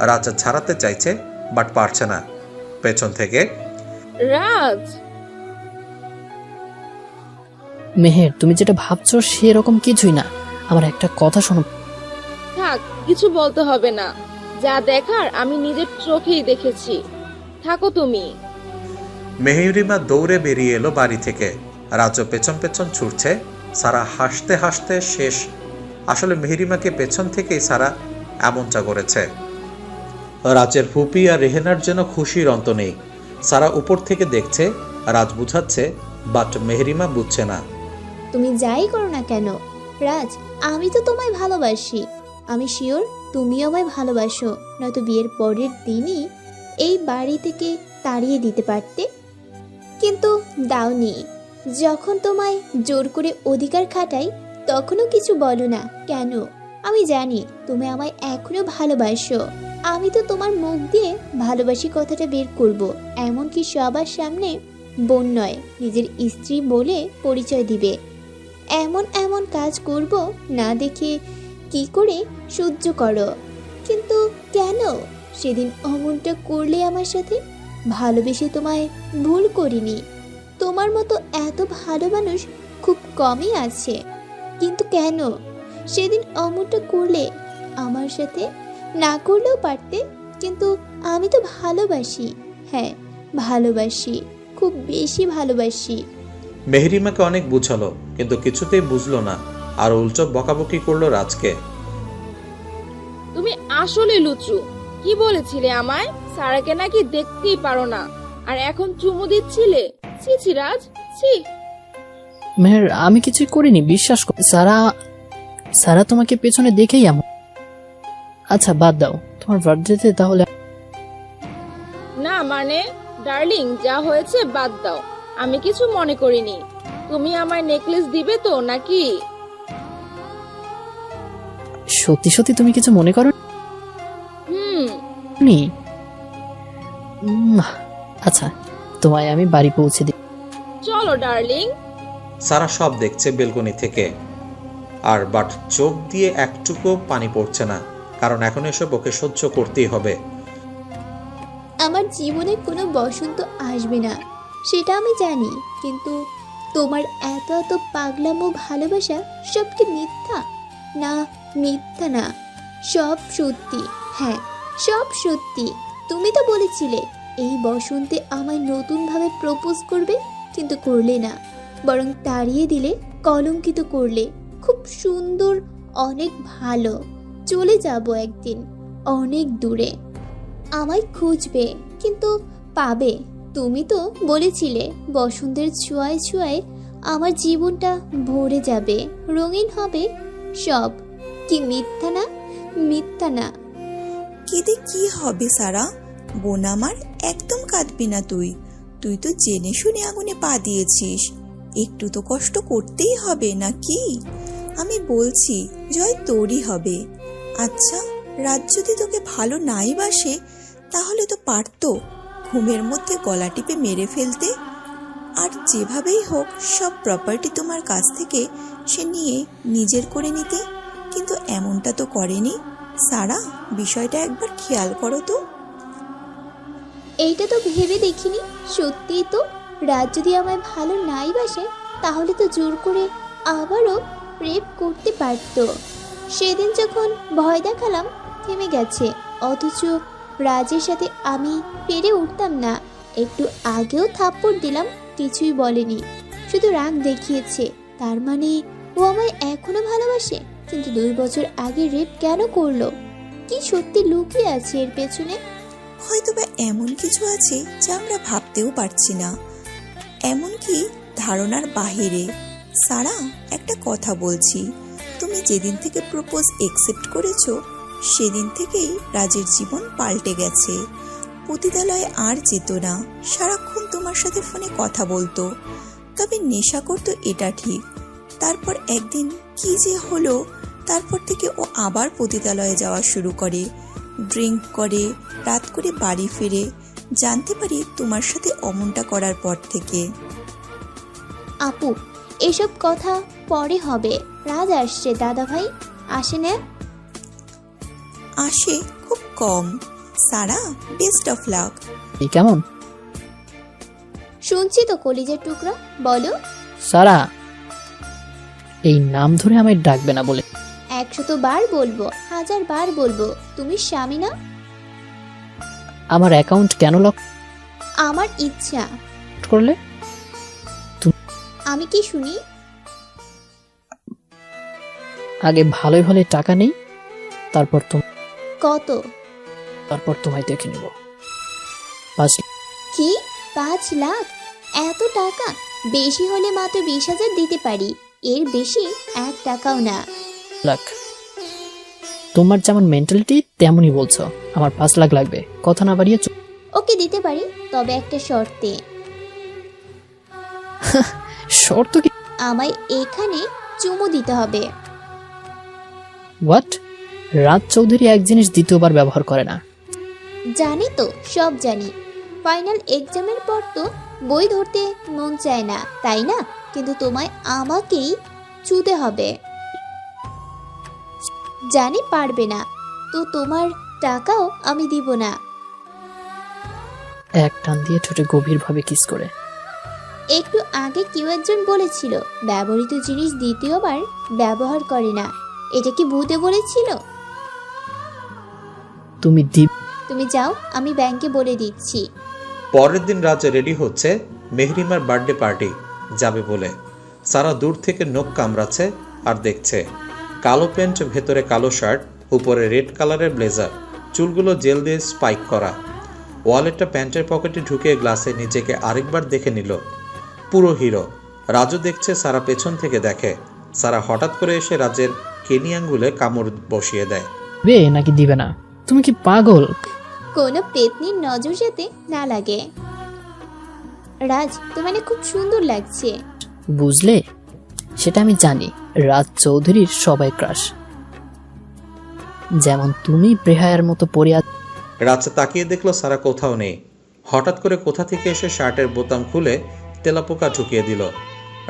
রাজ ছাড়াতে চাইছে, বাট পারছে না। পেছন থেকে রাজ। মেহের, তুমি যেটা ভাবছো সেরকম কিছুই না। আমার একটা কথা শোনো। থাক, কিছু বলতে হবে না। যা দেখার আমি নিজের চোখেই দেখেছি। থাকো তুমি। মেহেরিমা দৌড়ে বেরিয়ে এলো বাড়ি থেকে। রাজও পেছন পেছন ছুটছে। সারা হাসতে হাসতে শেষ। আসলে মেহেরিমাকে পেছন থেকেই সারা এমনটা করেছে। রাজের ফুপি আর রেহেনার যেন খুশির অন্ত নেই। সারা উপর থেকে দেখছে, রাজ বুঝাচ্ছে, বাট মেহেরিমা বুঝছে না। তুমি যাই করো না কেন রাজ, আমি তো তোমায় ভালোবাসি। আমি শিওর তুমিও আমায় ভালোবাসো, নয়তো বিয়ের পরের দিনই এই বাড়ি থেকে তাড়িয়ে দিতে পারতে, কিন্তু দাওনি। যখন তোমায় জোর করে অধিকার খাটাই তখনও কিছু বলো না কেন? আমি জানি তুমি আমায় এখনো ভালোবাসো। আমি তো তোমার মুখ দিয়ে ভালোবাসি কথাটা বের করব, এমনকি সবার সামনে বোন নয় নিজের স্ত্রী বলে পরিচয় দিবে। এমন এমন কাজ করব না দেখে কি করে সহ্য করো? কিন্তু কেন সেদিন অমনটা করলে আমার সাথে? ভালোবেসে তোমায় ভুল করিনি। তোমার মতো এত ভালো মানুষ খুব কমই আছে, কিন্তু কেন সেদিন অমনটা করলে আমার সাথে? না করলেও পারতে, কিন্তু আমি তো ভালোবাসি। হ্যাঁ ভালোবাসি, খুব বেশি ভালোবাসি। মেহেরিমাকে অনেক বুঝালো, কিন্তু কিছুতেই বুঝলো না, আর উল্টো বকাবকি করলো রাজকে। তুমি আসলে লুচু। কি বলেছিলে আমায়? সারাকে নাকি দেখতেই পারো না, আর এখন চুমু দিচ্ছিলে। ছি ছি রাজ, ছি। মেহের, আমি কিছুই করিনি, বিশ্বাস কর। সারা তোমাকে পেছনে দেখেই এমন। আচ্ছা বাদ দাও, তোমার বার্থডেতে তাহলে। না মানে ডার্লিং, যা হয়েছে বাদ দাও। আমি কিছু মনে করিনি। তুমি আমায় নেকলেস দিবে তো নাকি? সত্যি সত্যি তুমি কিছু মনে করো হুম। নি? আচ্ছা, তোমায় আমি বাড়ি পৌঁছে দিই। চলো ডার্লিং। সারা সব দেখছে বেলকনি থেকে, আর বাট চোখ দিয়ে একটুকু পানি পড়ছে না, কারণ এখন এসব ওকে সহ্য করতেই হবে। আমার জীবনে কোনো বসন্ত আসবে না সেটা আমি জানি, কিন্তু তোমার এত এত পাগলামো ভালোবাসা সব কি মিথ্যা? না, মিথ্যা না, সব সত্যি। হ্যাঁ সব সত্যি। তুমি তো বলেছিলে এই বসন্তে আমায় নতুনভাবে প্রপোজ করবে, কিন্তু করলে না, বরং তাড়িয়ে দিলে, কলঙ্কিত করলে। খুব সুন্দর, অনেক ভালো। চলে যাব একদিন অনেক দূরে, আমায় খুঁজবে, কিন্তু পাবে। তুমি তো বলেছিলে বসন্তের ছোঁয়ায় ছোঁয়ায় আমার জীবনটা ভরে যাবে, রঙিন হবে সব। কি মিথ্যা না? মিথ্যা না। কেঁদে কি হবে সারা? বোন আমার, একদম কাঁদবি না তুই। তুই তো জেনে শুনে আগুনে পা দিয়েছিস, একটু তো কষ্ট করতেই হবে নাকি? আমি বলছি জয় তোরই হবে। আচ্ছা, রাত যদি তোকে ভালো নাই বাসে তাহলে তো পারতো ঘুমের মধ্যে গলা টিপে মেরে ফেলতে, আর যেভাবেই হোক সব প্রপার্টি তোমার কাছ থেকে সে নিয়ে নিজের করে নিতে। কিন্তু এমনটা তো করেনি। সারা, বিষয়টা একবার খেয়াল করো তো। এইটা তো ভেবে দেখিনি। সত্যিই তো, রাত যদি আমায় ভালো নাই বাসে তাহলে তো জোর করে আবারও রেপ করতে পারতো। সেদিন যখন ভয় দেখালাম থেমে গেছে, অথচ রাজের সাথে আমি পেরে উঠতাম না। একটু আগেও থাপ্পড় দিলাম, কিছুই বলেনি, শুধু রাগ দেখিয়েছে। তার মানে ও আমায় এখনো ভালোবাসে, কিন্তু 2 বছর আগে রেপ কেন করলো? কি সত্যি লুকিয়ে আছে এর পেছনে? হয়তোবা এমন কিছু আছে যা আমরা ভাবতেও পারছি না, এমনকি ধারণার বাহিরে। সারা, একটা কথা বলছি, তুমি যেদিন থেকে প্রপোজ একসেপ্ট করেছো সেদিন থেকেই রাজের জীবন পাল্টে গেছে। পতিতালয়ে আর যেত না, সারাক্ষণ তোমার সাথে ফোনে কথা বলতো, তবে নেশা করতো এটা ঠিক। তারপর একদিন কি যে হলো, তারপর থেকে ও আবার পতিতালয়ে যাওয়া শুরু করে, ড্রিঙ্ক করে, রাত করে বাড়ি ফিরে। জানতে পারি তোমার সাথে অমনটা করার পর থেকে। আপু, এসব কথা পরে হবে। রাজ আসছে। দাদা ভাই আসে না? আসে খুব কম, সারা, বেস্ট অফ লাক। এই কেমন? শুনছি তো কলিজার টুকরা, বলো। সারা, এই নাম ধরে আমায় ডাকবে না বলে। 100 বার বলবো, 1000 বার বলবো, তুমি স্বামী না? আমার অ্যাকাউন্ট কেন লক আমার ইচ্ছা। করলে? আমি কি শুনি? আগে ভালোই ভালো টাকা নেই, তারপর কত? তোমায় দেখে নিব। 5 কি 5 লাখ? এত টাকা? বেশি হলে মাত্র 20,000 দিতে পারি, এর বেশি 1 টাকাও না। লাখ। তোমার যেমন মেন্টালিটি তেমনই বলছো। আমার 5 লাখ লাগবে, কথা না বাড়িয়ে ওকে দিতে পারি, তবে একটা শর্তে। শর্ত কি? আমায় এখানে চুমু দিতে হবে। হোয়াট? রাজ চৌধুরী এক জিনিস দ্বিতীয়বার ব্যবহার করে না। জানি তো, সব জানি। ফাইনাল এক্সামের পর তো বই ধরতে মন চায় না, তাই না? কিন্তু তোমায় আমাকেই ছুতে হবে। জানি পারবে না, তো তোমার টাকাও আমি দিব না। এক টান দিয়ে ঠোঁটে গভীরভাবে কিস করে। একটু আগে কেউ একজন বলেছিল ব্যবহৃত জিনিস দ্বিতীয়বার ব্যবহার করে না। এটা কি ভূতে বলেছিল? তুমি দীপ। তুমি যাও, আমি ব্যাংকে বলে দিচ্ছি। পরের দিন রাজ রেডি হচ্ছে মেহরিমার বার্থডে পার্টি যাবে বলে। সারা দূর থেকে নখ কামড়াচ্ছে আর দেখছে। কালো প্যান্ট, ভেতরে কালো শার্ট, উপরে রেড কালারের ব্লেজার, চুলগুলো জেল দিয়ে স্পাইক করা। ওয়ালেটটা প্যান্টের পকেটে ঢুকিয়ে গ্লাসে নিজেকে আরেকবার দেখে নিল। পুরো হিরো। রাজু দেখছে, সারা পেছন থেকে দেখে। সারা হঠাৎ করে এসে রাজের কেনি আঙ্গুলে কামড় বসিয়ে দেয়। বে নাকি দিবে না? তুমি কি পাগল? কোনো পেতনির নজর যাতে না লাগে। রাজ, তোমাকে খুব সুন্দর লাগছে। বুঝলে, সেটা আমি জানি। রাজ চৌধুরীর সবাই ক্রাশ, যেমন তুমি বেহায়ার মতো পড়ে রাজ তাকিয়ে দেখলো সারা কোথাও নেই। হঠাৎ করে কোথা থেকে এসে শার্টের বোতাম খুলে তেলাপোকা ঢুকিয়ে দিল।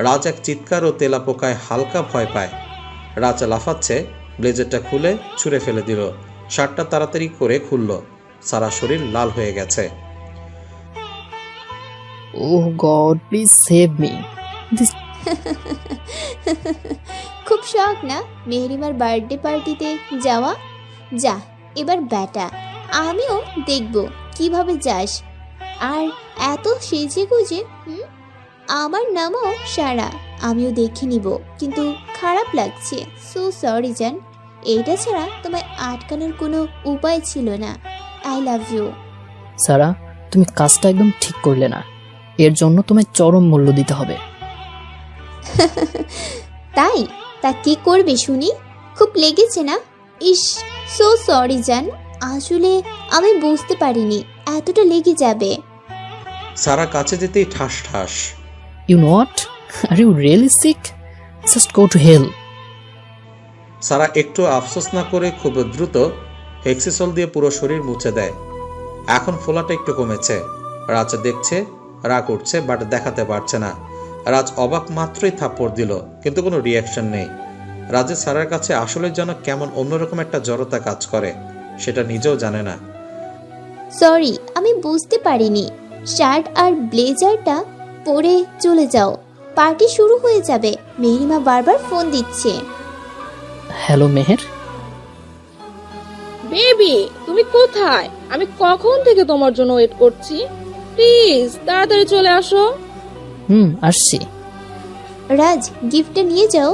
রাজ এক চিৎকার ও তেলাপোকায় হালকা ভয় পায়। রাজ লাফাচ্ছে, ব্লেজারটা খুলে ছুঁড়ে ফেলে দিল। শার্টটা তাড়াতাড়ি করে খুলল। সারা শরীর লাল হয়ে গেছে। ওহ গড, প্লিজ সেভ মি। খুব শখ না মেহরিমার বার্থডে পার্টিতে যাওয়া? যা এবার বেটা, আমিও দেখব কিভাবে যাস। আর এত সেজে গুজে, আমার নামও সারা, আমিও দেখে নিব। কিন্তু খারাপ লাগছে, সো সরি জান। এইটা ছাড়া তোমায় আটকানোর কোনো উপায় ছিল না। I love you. সারা, তুমি কাজটা একদম ঠিক করলে না। এর জন্য তোমায় চরম মূল্য দিতে হবে। তাই? তা কি করবে শুনি? খুব লেগেছে না? ইস, সো সরি জান, আসলে আমি বুঝতে পারিনি এতটা লেগে যাবে। সারা কাছে যেতেই ঠাস ঠাস। You know what, are you really sick? Just go to hell. Sara একটু আফসোস না করে খুব দ্রুত হেক্সিসল দিয়ে পুরো শরীর মুছে দেয়। এখন ফোলাটা একটু কমেছে। রাজ দেখছে, রাগ উঠছে, বাট দেখাতে পারছে না। রাজ অবাক মাত্রই থাপ্পড় দিল, কিন্তু কোনো রিয়াকশন নেই। রাজের সারার কাছে আসলে যেন কেমন অন্যরকম একটা জড়তা কাজ করে, সেটা নিজেও জানে না। সরি, আমি বুঝতে পারিনি। শার্ট আর ব্লেজারটা পরে চলে যাও, পার্টি শুরু হয়ে যাবে। মেহরিমা বারবার ফোন দিচ্ছে। হ্যালো মেহের। বেবি, তুমি কোথায়? আমি কখন থেকে তোমার জন্য ওয়েট করছি। প্লিজ তাড়াতাড়ি চলে আসো। আসছি। রাজ, গিফটটা নিয়ে যাও।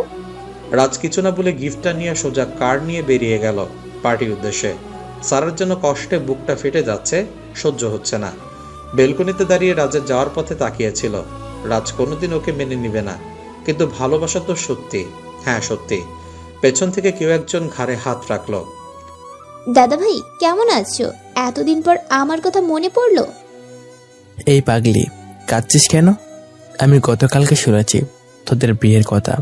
রাজ কিছু না বলে গিফটটা নিয়ে সোজা কার নিয়ে বেরিয়ে গেল পার্টির উদ্দেশ্যে। সারার জন্য কষ্টে বুকটা ফেটে যাচ্ছে, সহ্য হচ্ছে না। বেলকনিতে দাঁড়িয়ে রাজের যাওয়ার পথে তাকিয়েছিল। রাজ কোনোদিন ওকে মেনে নিবে না, কিন্তু ভালোবাসা তো সত্যি। হ্যাঁ সত্যি। পেছন থেকে কেউ একজন ঘাড়ে হাত রাখলো। দাদা ভাই, কেমন আছো? এতদিন পর আমার কথা মনে পড়লো। এই পাগলি, কাঁদছিস কেন? আমি গতকালকে শুনেছি তোদের বিয়ের কথা।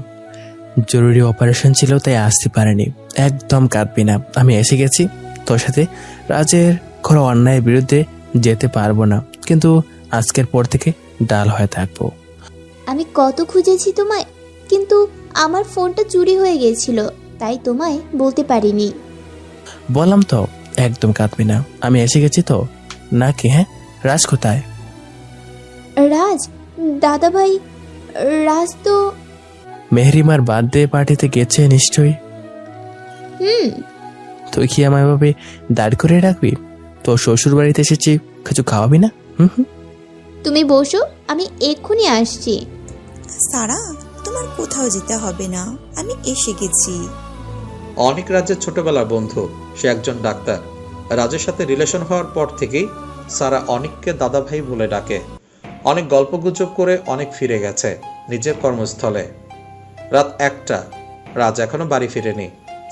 জরুরি অপারেশন ছিল, তাই আসতে পারিনি। একদম কাঁদবি না, আমি এসে গেছি। তোর সাথে রাজের কোনো অন্যায়ের বিরুদ্ধে যেতে পারবো না, কিন্তু আজকের পর থেকে ডাল হয়ে থাকবো। আমি কত খুঁজেছি তোমায়, কিন্তু আমার ফোনটা চুরি হয়ে গেছিল, তাই তোমায় বলতে পারিনি। বললাম তো, একদম কাঁদবি না, আমি এসে গেছি তো। নাকি হ্যাঁ? রাজ কোথায়? রাজ, দাদাভাই, রাজ তো মেহরিমার বার্থডে পার্টিতে গেছে নিশ্চয়ই। হুম। তুই কি আমায় ভাবে দাঁড় করে রাখবি? তোর শ্বশুর বাড়িতে এসেছি, কিছু খাওয়াবি না? হুম। তুমি বসো, আমি এক্ষুনি আসছি। সারা, তোমার কোথাও যেতে হবে না, আমি এসে গেছি। অনেক রাজের ছোটবেলার বন্ধু, সে একজন ডাক্তার। রাজের সাথে রিলেশন হওয়ার পর থেকেই সারা অনেককে দাদা ভাই বলে ডাকে। অনেক গল্পগুজব করে অনেক ফিরে গেছে নিজের কর্মস্থলে। রাত 1টা, রাজ এখনো বাড়ি ফিরেনি।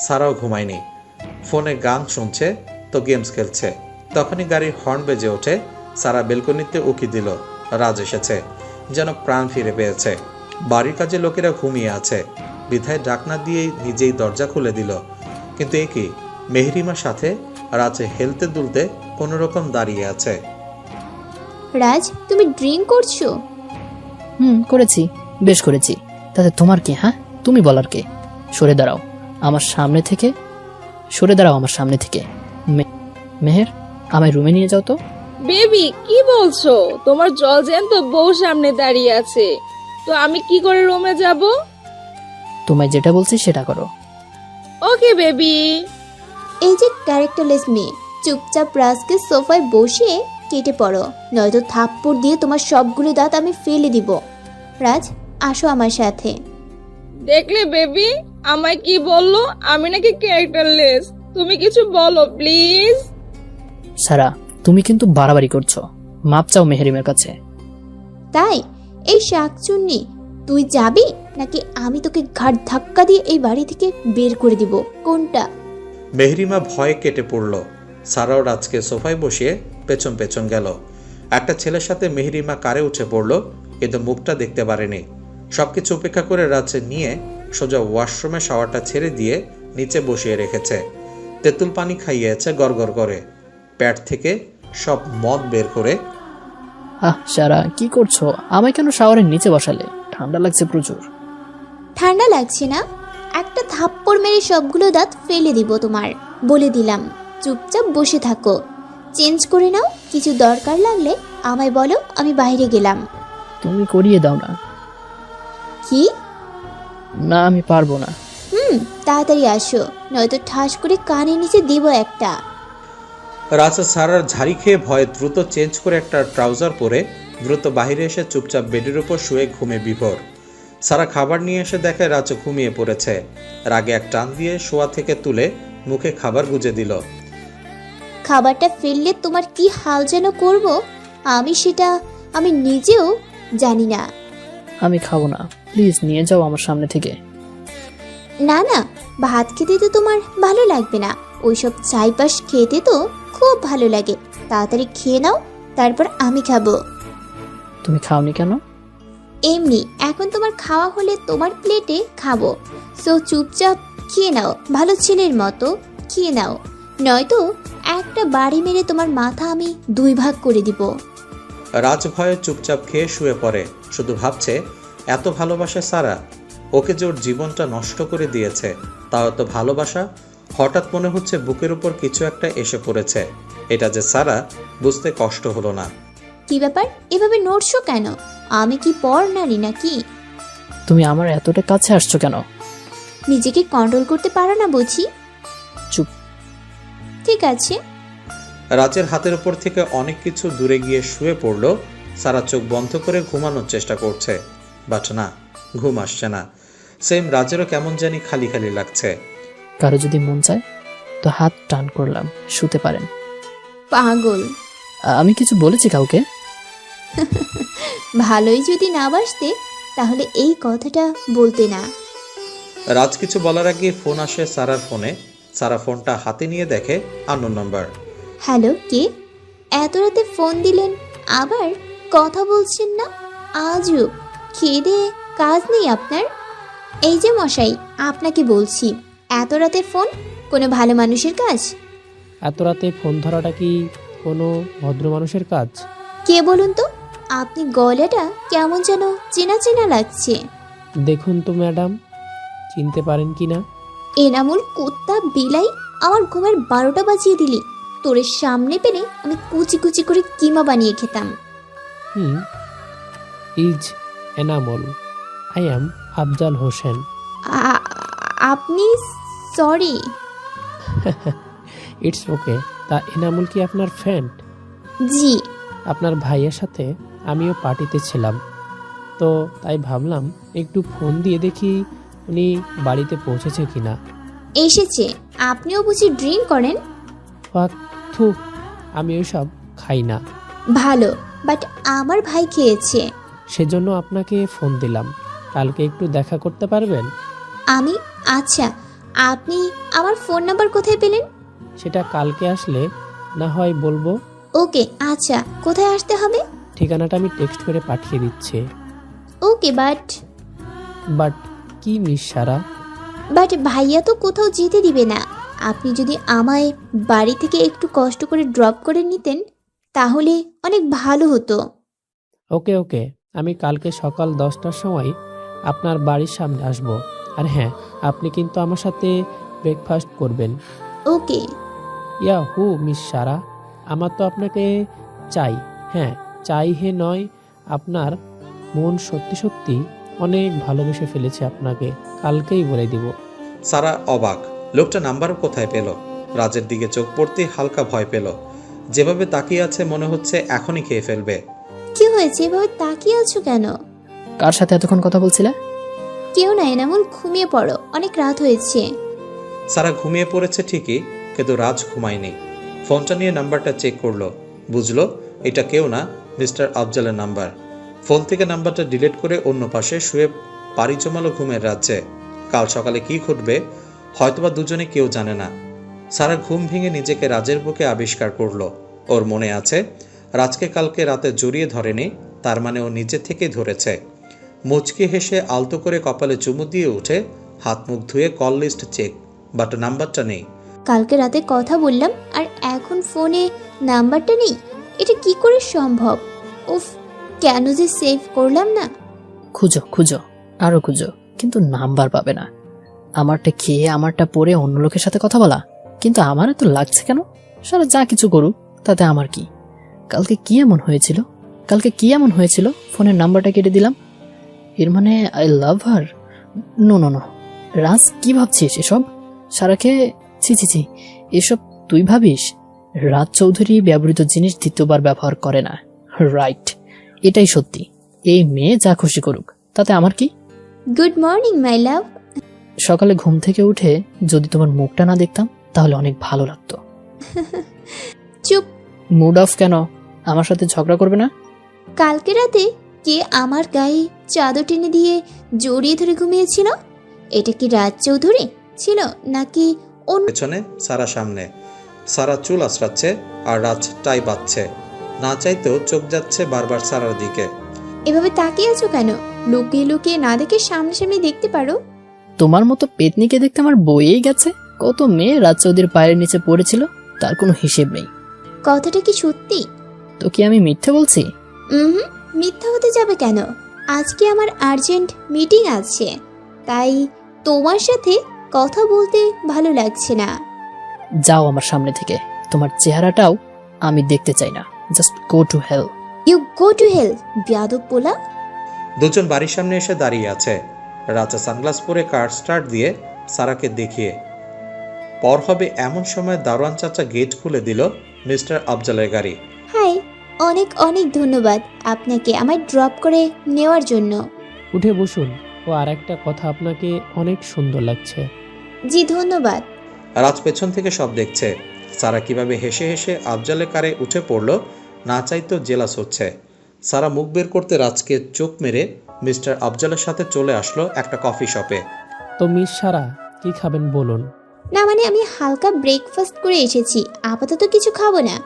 সারাও ঘুমায়নি, ফোনে গান শুনছে তো গেমস খেলছে। তখনই গাড়ির হর্ন বেজে ওঠে। সারা বেলকনিতে উকি দিল, রাজ এসেছে। যেন প্রাণ ফিরে পেয়েছে। বাড়ির কাজে লোকেরা ঘুমিয়ে আছে, বিধায় ডাক না দিয়েই নিজেই দরজা খুলে দিল। কিন্তু এ কি, মেহরিমার সাথে রাজ হেলতে দুলতে কোনো রকম দাঁড়িয়ে আছে। রাজ, তুমি ড্রিঙ্ক করছো? করেছি, বেশ করেছি। তাতে তোমার কি? হ্যাঁ, তুমি বলার কে? সরে দাঁড়াও আমার সামনে থেকে, সরে দাঁড়াও আমার সামনে থেকে। মেহের, আমায় রুমে নিয়ে যাও তো। বেবি, কি বলছো? তোমার জলজ্যান্ত বউ সামনে দাঁড়িয়ে আছে, তো আমি কি করে রুমে যাব? তোমায় যেটা বলছি সেটা করো। Okay baby. এই যে ক্যারেক্টারলেস মেয়ে, চুপচাপ রাজকে সোফায় বসিয়ে কেটে পড়ো, নয়তো থাপ্পড় দিয়ে তোমার সবগুলো দাঁত আমি ফেলে দিব। রাজ, আসো আমার সাথে। দেখলে বেবি, আমায় কি বললো? আমি নাকি ক্যারেক্টারলেস। তুমি কিছু বলো প্লিজ। সারা, তুমি কিন্তু বাড়াবাড়ি করছো। মাপ চাও মেহরিমের কাছে। তাই? এই শাকচুন্নি, তুই যাবি নাকি আমি তোকে ঘাট ধাক্কা দিয়ে এই বাড়ি থেকে বের করে দিব? কোনটা? মেহরিমা ভয়ে কেটে পড়ল। সারাও রাজকে সোফায় বসিয়ে পেছন পেছন গেল। একটা ছেলের সাথে মেহরিমা কারে উঠে পড়ল, কিন্তু মুখটা দেখতে পারেনি। সবকিছু উপেক্ষা করে রাজ নিয়ে সোজা ওয়াশরুমে শাওয়ারটা ছেড়ে দিয়ে নিচে বসিয়ে রেখেছে। তেঁতুল পানি খাইয়েছে গড়গড় করে, প্যাট থেকে সব মদ বের করে। সারা, কি করছো? আমায় কেন শাওয়ারের নিচে বসালে? ঠান্ডা লাগছে প্রচুর। ঠান্ডা লাগছে না? একটা থাপ্পড় মেরে সবগুলো দাঁত ফেলে দিব তোমার, বলে দিলাম। চুপচাপ বসে থাকো, চেঞ্জ করে নাও। কিছু দরকার লাগলে আমায় বলো, আমি বাইরে গেলাম। তুমি করিয়ে দাও না। কি? না, আমি পারবো না। তাড়াতাড়ি আসো, নয়তো ঠাস করে কানের নিচে দিব একটা। রাজ সারার ঝাড়ি খেয়ে ভয়ে দ্রুত চেঞ্জ করে একটা ট্রাউজার পরে দ্রুত বাইরে এসে চুপচাপ বেডের উপর শুয়ে ঘুমে বিভোর। সারা খাবার নিয়ে এসে দেখে রাজ ঘুমিয়ে পড়েছে। রাগে এক টান দিয়ে শোয়া থেকে তুলে মুখে খাবার গুজে দিল। খাবারটা ফেললে তোমার কি হাল যেন করব, সেটা আমি নিজেও জানি না। আমি খাবো না, প্লিজ নিয়ে যাও আমার সামনে থেকে। না না, ভাত খেতে তো তোমার ভালো লাগবে না, ওইসব চাইপাশ খেতে তো খুব ভালো লাগে। তাড়াতাড়ি খেয়ে নাও, তারপর আমি খাবো। তুমি খাওনি কেন? এমনি, এখন তোমার খাওয়া হলে তোমার প্লেটে খাবো। সো চুপচাপ খেয়ে নাও, ভালো ছেলের মতো খেয়ে নাও, নয়তো একটা বাড়ি মেরে তোমার মাথা আমি 2 ভাগ করে দিব। রাজ ভয়ে চুপচাপ খেয়ে শুয়ে পড়ে। শুধু ভাবছে, এত ভালোবাসে সারা, ওকে যে ওর জীবনটা নষ্ট করে দিয়েছে, তাও এত ভালোবাসা। হঠাৎ মনে হচ্ছে বুকের উপর কিছু একটা এসে পড়েছে। এটা যে সারা, বুঝতে কষ্ট হলো না। কি ব্যাপার, এভাবে নড়ছো কেন? আমি কি পর নারী নাকি? তুমি আমার এতটা কাছে আসছো কেন? নিজেকে কন্ট্রোল করতে পারো না বুঝি? চুপ। ঠিক আছে। রাজের হাতের উপর থেকে অনেক কিছু দূরে গিয়ে শুয়ে পড়ল। সারা চোখ বন্ধ করে ঘুমানোর চেষ্টা করছে, বাট না, ঘুম আসছে না। সেম রাজেরও কেমন জানি খালি খালি লাগছে। কারো যদি মন চায় তো হাত টান করলাম, শুতে পারেন। পাগল। আমি কিছু বলেছি কাউকে? ভালোই যদি না বাসতে তাহলে এই কথাটা বলতে না। রাজ কিছু বলার আগে ফোন আসে সারার ফোনে। সারা ফোনটা হাতে নিয়ে দেখে আননোন নাম্বার। হ্যালো, কে? এত রাতে ফোন দিলেন, আবার কথা বলছেন না? আজও খেয়ে দিয়ে কাজ নেই আপনার? এই যে মশাই, আপনাকে বলছি, এত রাতে ফোন কোনো ভালো মানুষের কাজ? এত রাতে ফোন ধরাটা কি কোনো ভদ্র মানুষের কাজ? কে বলুন তো? আপনি গলাটা কেমন যেন চেনা চেনা লাগছে। দেখুন তো ম্যাডাম, চিনতে পারেন কি না? এনামুল কুত্তা বিলাই, আমার ঘুমের 12টা বাজিয়ে দিলি। তোরে সামনে পেলে আমি কুচি কুচি করে কিমা বানিয়ে খেতাম। Is Enamul. I am Afzal Hossain. আ- আপনি সরি। It's okay. তা এনামুল কি আপনার ফ্রেন্ড? জি। আপনার ভাইয়ের সাথে আমিও পার্টিতে ছিলাম, তো তাই ভাবলাম একটু ফোন দিয়ে দেখি উনি বাড়িতে পৌঁছেছে কিনা। এসেছে। আপনিও বুঝি ড্রিঙ্ক করেন? ফাক, থু, আমি ওইসব খাই না। ভালো, বাট আমার ভাই খেয়েছে। সেজন্য আপনাকে ফোন দিলাম। কালকে একটু দেখা করতে পারবেন? আমি আচ্ছা, আপনি আমার ফোন নাম্বার কোথায় পেলেন? সেটা কালকে আসলে না হয় বলবো। ওকে, আচ্ছা, কোথায় আসতে হবে? ঠিকানাটা আমি টেক্সট করে পাঠিয়ে দিচ্ছি। ওকে, বাট কি মিস সারা? বাট ভাইয়া তো কোথাও যেতে দিবে না। আপনি যদি আমায় বাড়ি থেকে একটু কষ্ট করে ড্রপ করে নিতেন তাহলে অনেক ভালো হতো। ওকে ওকে, আমি কালকে সকাল 10টার সময় আপনার বাড়ির সামনে আসব। আর হ্যাঁ, আপনি কিন্তু আমার সাথে ব্রেকফাস্ট করবেন। ওকে। ইয়া হু মিস সারা, আমার তো আপনাকে চাই। হ্যাঁ, চাই হে নয়, আপনার মন সত্যি সত্যি অনেক ভালোবেসে ফেলেছে আপনাকে। কালকেই বলে দিব। সারা অবাক, লোকটা নাম্বার কোথায় পেল? রাজের দিকে চোখ পড়তে হালকা ভয় পেল। যেভাবে তাকিয়ে আছে মনে হচ্ছে এখনই খেয়ে ফেলবে। কি হয়েছে, এভাবে তাকিয়ে আছো কেন? কার সাথে এতক্ষণ কথা বলছিলে? কেউ না, এনামুল, ঘুমিয়ে পড়ো, অনেক রাত হয়েছে। সারা ঘুমিয়ে পড়েছে ঠিকই, কিন্তু রাজ ঘুমায়নি। ফোনটা নিয়ে নাম্বারটা চেক করলো, বুঝলো এটা কেউ না, মিস্টার আফজালের নাম্বার। ফোন থেকে নাম্বারটা ডিলিট করে অন্য পাশে শুয়ে পাড়ি জমালো ঘুমের রাজ্যে। কাল সকালে কি ঘটবে হয়তোবা দুজনে কেউ জানে না। সারা ঘুম ভেঙে নিজেকে রাজের বুকে আবিষ্কার করলো। ওর মনে আছে রাজকে কালকে রাতে জড়িয়ে ধরেনি, তার মানে ও নিজে থেকেই ধরেছে। মুচকি হেসে আলতো করে কপালে চুমু দিয়ে উঠে হাত মুখ ধুয়ে কল লিস্ট চেক, বাট নাম্বারটা নেই। কালকে রাতে কথা বললাম আর এখন ফোনে নাম্বারটা নেই, এটা কি করে সম্ভব? উফ, কেন যে সেভ করলাম না। খুঁজো খুঁজো, আরো খুঁজো, কিন্তু নাম্বার পাবে না। আমারটা খেয়ে আমারটা পরে অন্য লোকের সাথে কথা বলা, কিন্তু আমার তো লাগছে কেন? সারা যা কিছু করুক তাতে আমার কি? কালকে কি এমন হয়েছিল ফোনের নাম্বারটা কেটে দিলাম? এর মানে I love her? No no no, Raj কি ভাবছিস এসব? সারাকে ছি ছি ছি, এসব তুই ভাবিস? রাজ চৌধুরী ব্যবহৃত জিনিস দ্বিতীয়বার ব্যবহার করে না, রাইট? এটাই সত্যি। এই মেয়ে যা খুশি করুক তাতে আমার কি? গুড মর্নিং মাই লাভ। সকালে ঘুম থেকে উঠে যদি তোমার মুখটা না দেখতাম তাহলে অনেক ভালো লাগতো। চুপ। মুড অফ কেন? আমার সাথে ঝগড়া করবে না? কালকে রাতে কে আমার গায়ে চাদর টেনে দিয়ে জড়িয়ে ধরে ঘুমিয়েছিল? এটা কি রাজ চৌধুরী ছিল নাকি অন্য? পেছনে সারা, সামনে সারা চুল আঁচড়াচ্ছে আর রাজ টাই বাঁধছে। না চাইতেও চোখ যাচ্ছে বারবার সারার দিকে। এভাবে তাকিয়ে আছো কেন? লুকিয়ে লুকিয়ে না দেখে সামনাসামনি দেখতে পারো। তোমার মতো পেতনিকে দেখতে আমার বইয়েই গেছে। কত মেয়ে রাজ চৌধুরীর পায়ের নিচে পড়েছিল, তার কোনো হিসেব নেই। কথাটা কি সত্যি? তো কি আমি মিথ্যে বলছি? মিথ্যা হতে যাবে কেন? আজকে আমার আর্জেন্ট মিটিং আছে, তাই তোমার সাথে কথা বলতে ভালো লাগছে না। যাও আমার সামনে থেকে, তোমার চেহারাটাও আমি দেখতে চাই না। Just go to hell. You go to hell, বিয়াদব পোলা। দুজন বাড়ির সামনে এসে দাঁড়িয়ে আছে। রাজা সানগ্লাস পরে কার স্টার্ট দিয়ে সারাকে দেখিয়ে পর হবে এমন সময় দারোয়ান চাচা গেট খুলে দিল মিস্টার আফজালের গাড়ি। হাই, অনেক অনেক ধন্যবাদ আপনাকে আমায় ড্রপ করে নেওয়ার জন্য। উঠে বসুন। ও আর একটা কথা, আপনাকে অনেক সুন্দর লাগছে। জি ধন্যবাদ। রাজ পেছন থেকে সব দেখছে। সারা কিভাবে হেসে হেসে আফজালের কারে উঠে পড়ল, না চাইতেও জেলাস হচ্ছে। সারা মুখ বের করতে রাজকে চোখ মেরে মিস্টার আফজালের সাথে চলে আসলো একটা কফি শপে। তো মিস সারা, কি খাবেন বলুন? না মানে আমি হালকা ব্রেকফাস্ট করে এসেছি, আপাতত কিছু খাবো না।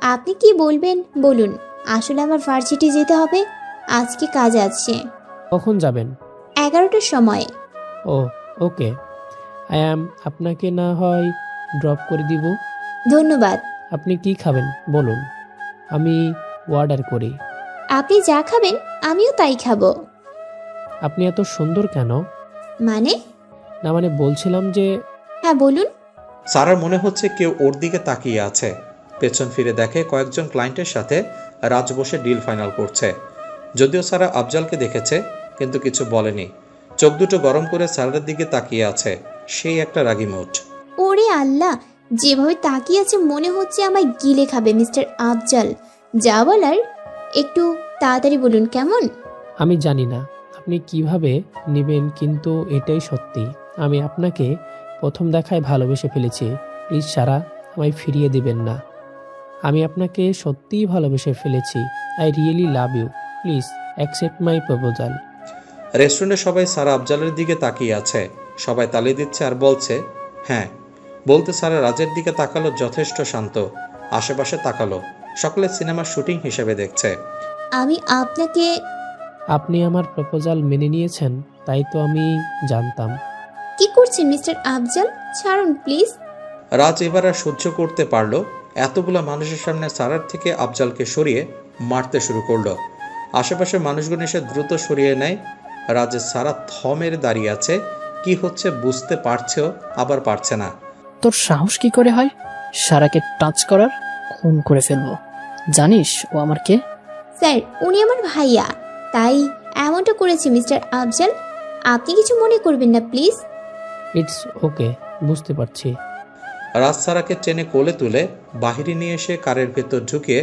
আপনি কি বলবেন বলুন। আসলে আমার ভার্সিটি যেতে হবে, আজকে কাজ আছে। কখন যাবেন? 11টার সময়। ও ওকে, আপনাকে না হয় ড্রপ করে দিব। ধন্যবাদ। আপনি কি খাবেন বলুন, আমি অর্ডার করি। আপনি যা খাবেন আমিও তাই খাবো। আপনি এত সুন্দর কেন? মানে? না মানে বলছিলাম যে হ্যাঁ বলুন। সারার মনে হচ্ছে কেউ ওর দিকে তাকিয়ে আছে। পেছন ফিরে দেখে কয়েকজন ক্লায়েন্টের সাথে রাজ বসে ডিল ফাইনাল করছে। যদিও সারা আফজালকে দেখেছে, কিন্তু কিছু বলেনি। চোখ দুটো গরম করে সারার দিকে তাকিয়ে আছে। সেই একটা রাগী মুড। ওরে আল্লাহ, যেভাবে তাকিয়ে আছে মনে হচ্ছে আমায় গিলে খাবে। মিস্টার আফজাল, যা বলার একটু তাড়াতাড়ি বলুন কেমন? আমি জানি না আপনি কিভাবে নেবেন, কিন্তু এটাই সত্যি। আমি আপনাকে প্রথম দেখায় ভালোবেসে ফেলেছি। প্লিজ সারা, আমায় ফিরিয়ে দিবেন না। আমি আপনাকে সত্যিই ভালোবেসে ফেলেছি। I really love you. Please accept my proposal. রেস্টুরেন্টে সবাই সারা আফজালের দিকে তাকিয়ে আছে। সবাই তালি দিচ্ছে আর বলছে হ্যাঁ। বলতে সারা রাজের দিকে তাকালো, যথেষ্ট শান্ত। আশেপাশে তাকালো, সকলে সিনেমার শুটিং হিসেবে দেখছে। আমি আপনাকে আপনি আমার প্রপোজাল মেনে নিয়েছেন, তাই তো আমি জানতাম। কি করছেন মিস্টার আফজাল? ছাড়ুন প্লিজ। রাজ এবার আর সহ্য করতে পারলো। এতগুলো মানুষের সামনে সারার থেকে আফজালকে সরিয়ে মারতে শুরু করলো। আশেপাশের মানুষগুলো এসে দ্রুত সরিয়ে নেয়। রাজের সারা থমের দাঁড়িয়ে আছে। কি হচ্ছে বুঝতে পারছেও, আবার পারছে না। তোর সাহস কি করে হয় সারাকে টাচ করার? খুন করে ফেলবো। জানিস ও আমার কে? স্যার, উনি আমার ভাইয়া, তাই এমনটা করেছি মিস্টার আফজাল। আপনি কিছু মনে করবেন না প্লিজ। ইটস ওকে, বুঝতে পারছি। রাজ সারাকে টেনে কোলে তুলে বাহিরে নিয়ে এসে কারের ভেতর ঢুকিয়ে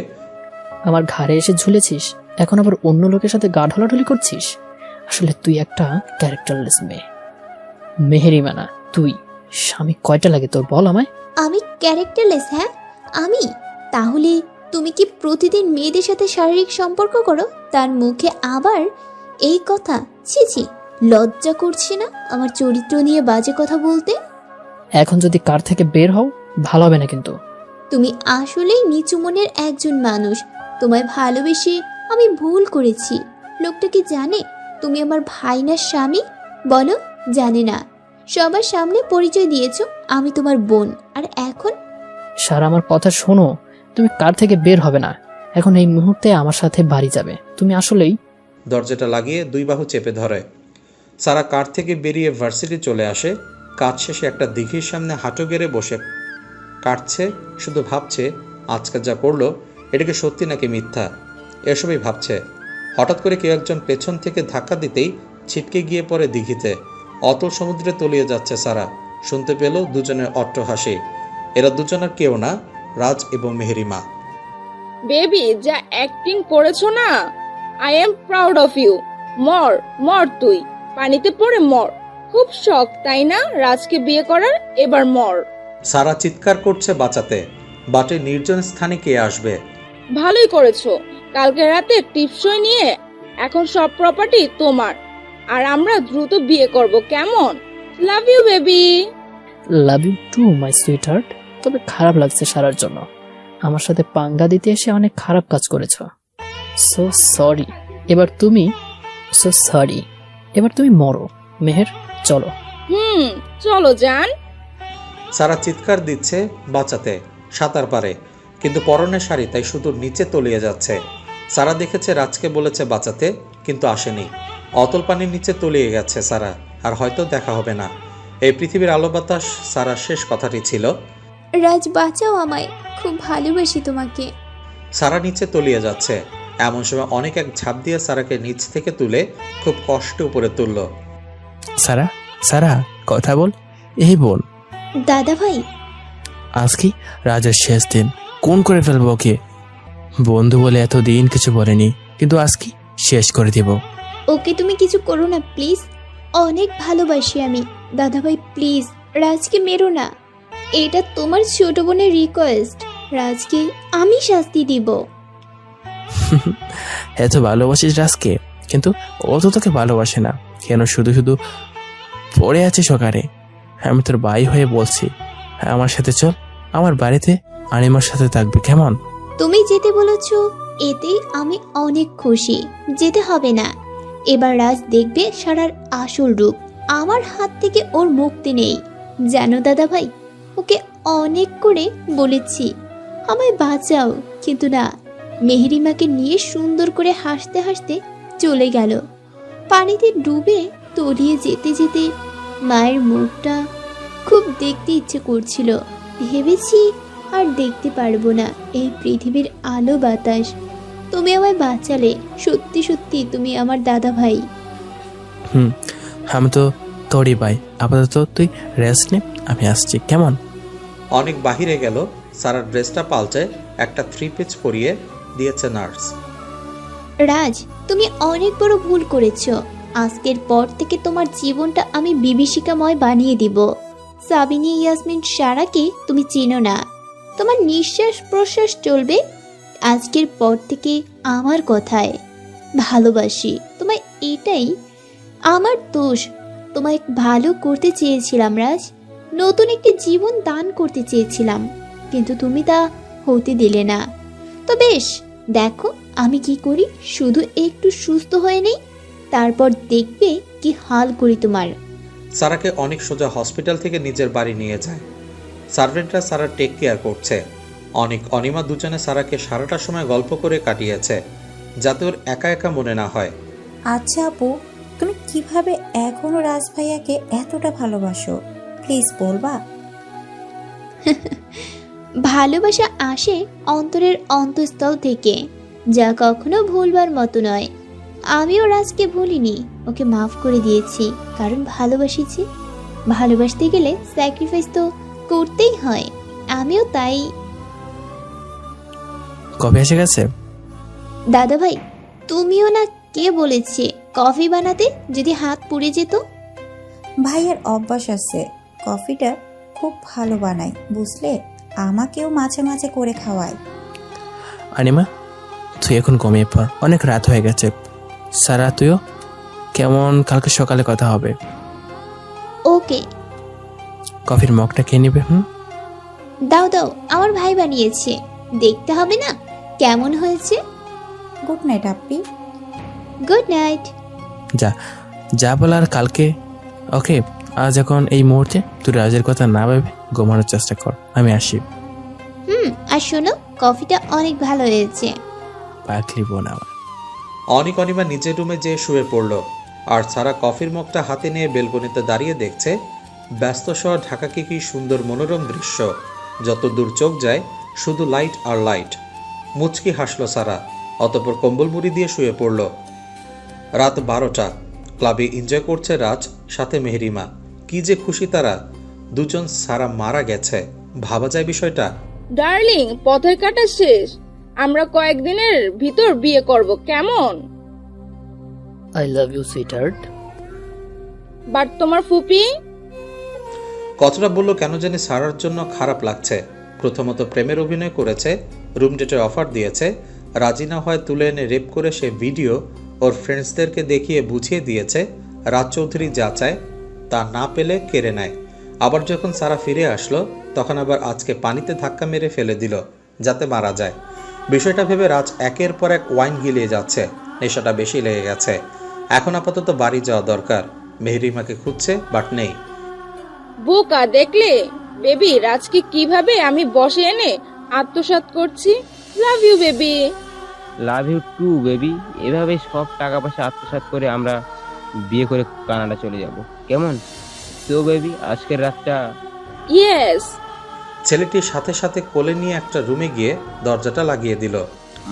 আমার ঘাড়ে এসে ঝুলেছিস, এখন আবার অন্য লোকের সাথে গা ঢলাঢলি করছিস। আসলে তুই একটা ক্যারেক্টারলেস মেয়ে। মেহেরিমা না তুই। স্বামী কয়টা লাগে তোর বল আমায়? আমি ক্যারেক্টারলেস? হ্যাঁ আমি? তাহলে তুমি কি প্রতিদিন মেয়েদের সাথে শারীরিক সম্পর্ক করো? তার মুখে আবার এই কথা? ছি ছি, লজ্জা করছে না আমার চরিত্র নিয়ে বাজে কথা বলতে? এখন যদি কার থেকে বের হও ভালো হবে না কিন্তু। তুমি আসলেই নিচু মনের একজন মানুষ। তোমায় ভালোবেসে আমি ভুল করেছি। লোকটা কি জানে তুমি আমার ভাই না স্বামী? বলো, জানে না। সবার সামনে পরিচয় দিয়েছো আমি তোমার বোন, আর এখন? সারা আমার কথা শোনো, তুমি কার থেকে বের হবে না। এখন এই মুহূর্তে আমার সাথে বাড়ি যাবে। তুমি আসলেই। দরজাটা লাগিয়ে দুই বাহু চেপে ধরে। সারা কার থেকে বেরিয়ে ভার্সিটি চলে আসে। কাজ শেষে একটা দিঘির সামনে হাঁটু গেড়ে বসে কাটছে। শুধু ভাবছে আজকে যা করলো এটাকে সত্যি নাকি মিথ্যা, এসবই ভাবছে। হঠাৎ করে কেউ একজন পেছন থেকে ধাক্কা দিতেই ছিটকে গিয়ে পড়ে দিঘিতে। অতল সমুদ্রে তলিয়ে যাচ্ছে সারা। শুনতে পেল দুজনের অট্ট হাসি। এরা দুজনের কেউ না, রাজ এবং মেহেরিমা। বেবি, যা অ্যাক্টিং করেছো না, I am proud of you. মর মর, তুই পানিতে পড়ে মর। খুব শখ তাই না রাজকে বিয়ে করার? এবার মর। সারা চিৎকার করছে বাঁচাতে। বাটে নির্জন স্থানে কে আসবে? ভালোই করেছো। কালকে রাতে টিপসই নিয়ে এখন সব প্রপার্টি তোমার, আর আমরা দ্রুত বিয়ে করব, কেমন? Love you baby. Love you too my sweetheart. তবে খারাপ লাগছে সারার জন্য। আমার সাথে পাঙ্গা দিতে এসে অনেক খারাপ কাজ করেছো। So sorry. এবার তুমি মরো। মেহের, চলো। চলো যান। সারা চিৎকার দিচ্ছে বাঁচাতে। সাঁতার পারে, কিন্তু পরনের শাড়ি তাই শুধু নিচে তলিয়ে যাচ্ছে। সারা দেখেছে রাজকে বলেছে বাঁচাতে, কিন্তু আসেনি। অতল পানির নিচে তলিয়ে গেছে সারা, আর হয়তো দেখা হবে না। এই পৃথিবীর আলো বাতাস সারার শেষ কথাটি ছিল। রাজ, বাঁচাও আমায়, খুব ভালোবাসি তোমাকে। সারা নিচে তলিয়ে যাচ্ছে। এমন সময় অনেক এক ঝাঁপ দিয়ে সারাকে নিচ থেকে তুলে খুব কষ্টে উপরে তুলল। সারা, সারা কথা বল। এই বোন, দাদা ভাই। আজ কি রাজের শেষ দিন। কোন করে ফেলবো ওকে। বন্ধু বলে এতদিন কিছু বলেনি, কিন্তু আজ কি শেষ করে দেব। ওকে তুমি কিছু করো না প্লিজ, অনেক ভালোবাসি আমি। দাদা ভাই প্লিজ, রাজকে মেরো না। এটা তোমার ছোট বোনের রিকোয়েস্ট। রাজকে আমি শাস্তি দিব। এত ভালোবাসিস রাজকে, কিন্তু ও তো তোকে ভালোবাসে না। কেন শুধু শুধু পড়ে আছে সকালে? আমি তোর ভাই হয়ে বলছি, আমার সাথে চল। আমার বাড়িতে আনিমার সাথে থাকবি, কেমন? তুমি যেতে বলেছ, এতে আমি অনেক খুশি। যেতে হবে না। এবার রাজ দেখবে সারার আসল রূপ। আমার হাত থেকে ওর মুক্তি নেই, জানো দাদা ভাই। ওকে অনেক করে বলেছি আমায় বাঁচাও, কিন্তু না। মেহেরিমাকে নিয়ে সুন্দর করে হাসতে হাসতে চলে গেল। পানিতে ডুবে তলিয়ে যেতে যেতে মায়ের মুখটা খুব দেখতে ইচ্ছে করছিল। ভেবেছি আর দেখতে পারবো না এই পৃথিবীর আলো বাতাস। তুমি আমায় বাঁচালে, সত্যি সত্যি তুমি আমার দাদা ভাই। হুম, আমি তো তোরই ভাই। আপাতত তুই রেস্ট নে, আমি আসছি, কেমন? অনেক বাহিরে গেল। সারার ড্রেসটা পাল্টে একটা 3 পিস পরিয়ে দিয়েছে নার্স। রাজ, তুমি অনেক বড় ভুল করেছো। আজকের পর থেকে তোমার জীবনটা আমি বিভীষিকাময় বানিয়ে দিব। সাবিনী, ইয়াসমিন, সারাকে তুমি চেনো না। তোমার নিঃশ্বাস প্রশ্বাস চলবে আজকের পর থেকে আমার কথায়। ভালোবাসি তোমায়, এটাই আমার দোষ। তোমায় ভালো করতে চেয়েছিলাম রাজ, নতুন একটি জীবন দান করতে চেয়েছিলাম, কিন্তু তুমি তা হতে দিলে না। তো বেশ, দেখো আমি কি করি। শুধু একটু সুস্থ হয়ে নেই, তারপর দেখবে কি হাল করি তোমার। সারাকে অনেক সোজা হসপিটাল থেকে নিজের বাড়ি নিয়ে যায়। সার্ভেন্টরা সারার টেক কেয়ার করছে। অনেক অনিমা দুজনে সারাকে সারাটা সময় গল্প করে কাটিয়েছে, যাতে ওর একা একা মনে না হয়। আচ্ছা আপু, তুমি কিভাবে এখনো রাজ ভাইয়াকে এতটা ভালোবাসো? প্লিজ বলবা। ভালোবাসা আসে অন্তরের অন্তঃস্থল থেকে, যা কখনো ভুলবার মতো নয়। আমিও রাজকে ভুলিনি, ওকে মাফ করে দিয়েছি, কারণ ভালোবাসিছি। ভালোবাসতে গেলে স্যাক্রিফাইস তো করতেই হয়। আমিও তাই। কবে এসে গেছে? দাদা ভাই, তুমিও না, কে বলেছে কফি বানাতে? যদি হাত পুড়ে যেত। ভাইয়ার অভ্যাস আছে, কফিটা খুব ভালো বানায় বুঝলে, আমাকেও মাঝে মাঝে করে খাওয়ায়। অনিমা, তুই এখন ঘুমিয়ে পড়, অনেক রাত হয়ে গেছে। সারা, তুইও কেমন? কালকে সকালে কথা হবে। ওকে। কফির মগটা খেয়ে নিবে। দাও দাও, আমার ভাই বানিয়েছে, দেখতে হবে না কেমন হয়েছে। গুড নাইট আপ্পি। Good night. যা যা বলার কালকে। ওকে, আজ এখন এই মুহূর্তে তুই রাজের কথা না ভেবে ঘুমানোর চেষ্টা কর, আমি আসি। আর শোনো, কফিটা অনেক ভালো হয়েছে। পাখলি বোন আমার। অনেক অনিমা নিজের রুমে যেয়ে শুয়ে পড়ল, আর সারা কফির মগটা হাতে নিয়ে বেলকনিতে দাঁড়িয়ে দেখছে ব্যস্ত শহর ঢাকাকে কি সুন্দর মনোরম দৃশ্য। যত দূর চোখ যায় শুধু লাইট আর লাইট। মুচকি হাসল সারা, অতঃপর কম্বল মুড়ি দিয়ে শুয়ে পড়ল। রাত 12টা। ক্লাবে এনজয় করছে রাজ, সাথে মেহরিমা। কি যে খুশি তারা। দুজন সারা মারা গেছে। ভাবা যায় বিষয়টা? ডার্লিং, পথের কাটা শেষ। আমরা কয়েকদিনের ভিতর বিয়ে করব, কেমন? I love you sweetheart. But তোমার ফুপি? কথাটা বললো কেন জানি সারার জন্য খারাপ লাগছে। প্রথমত প্রেমের অভিনয় করেছে, রুম ডেটের অফার দিয়েছে, রাজি না হয় তুলে এনে রেপ করে সে ভিডিও ওর ফ্রেন্ডসদেরকে দেখিয়ে বুঝিয়ে দিয়েছে রাজ চৌধুরী যা চায় তা না পেলে কেড়ে নেয়। আবার যখন সারা ফিরে আসলো তখন আবার আজকে পানিতে ধাক্কা মেরে ফেলে দিল যাতে মারা যায়। বিষয়টা ভেবে রাজ একের পর এক ওয়াইন গিলিয়ে যাচ্ছে। নেশাটা বেশি লেগে গেছে। এখন আপাতত বাড়ি যাওয়া দরকার। মেহরিমাকে খুঁজছে, বাট নেই। বোকা দেখলে বেবি, রাজকে কিভাবে আমি বসে এনে আত্মসাৎ করছি। Love you baby. Love you too baby. এভাবে সব টাকা পয়সা আত্মসাৎ করে আমরা বিয়ে করে কানাডা চলে যাব, কেমন? তো বেবি, আজকের রাতটা। ইয়েস। ছেলেটির সাথে সাথে কোলে নিয়ে একটা রুমে গিয়ে দরজাটা লাগিয়ে দিল।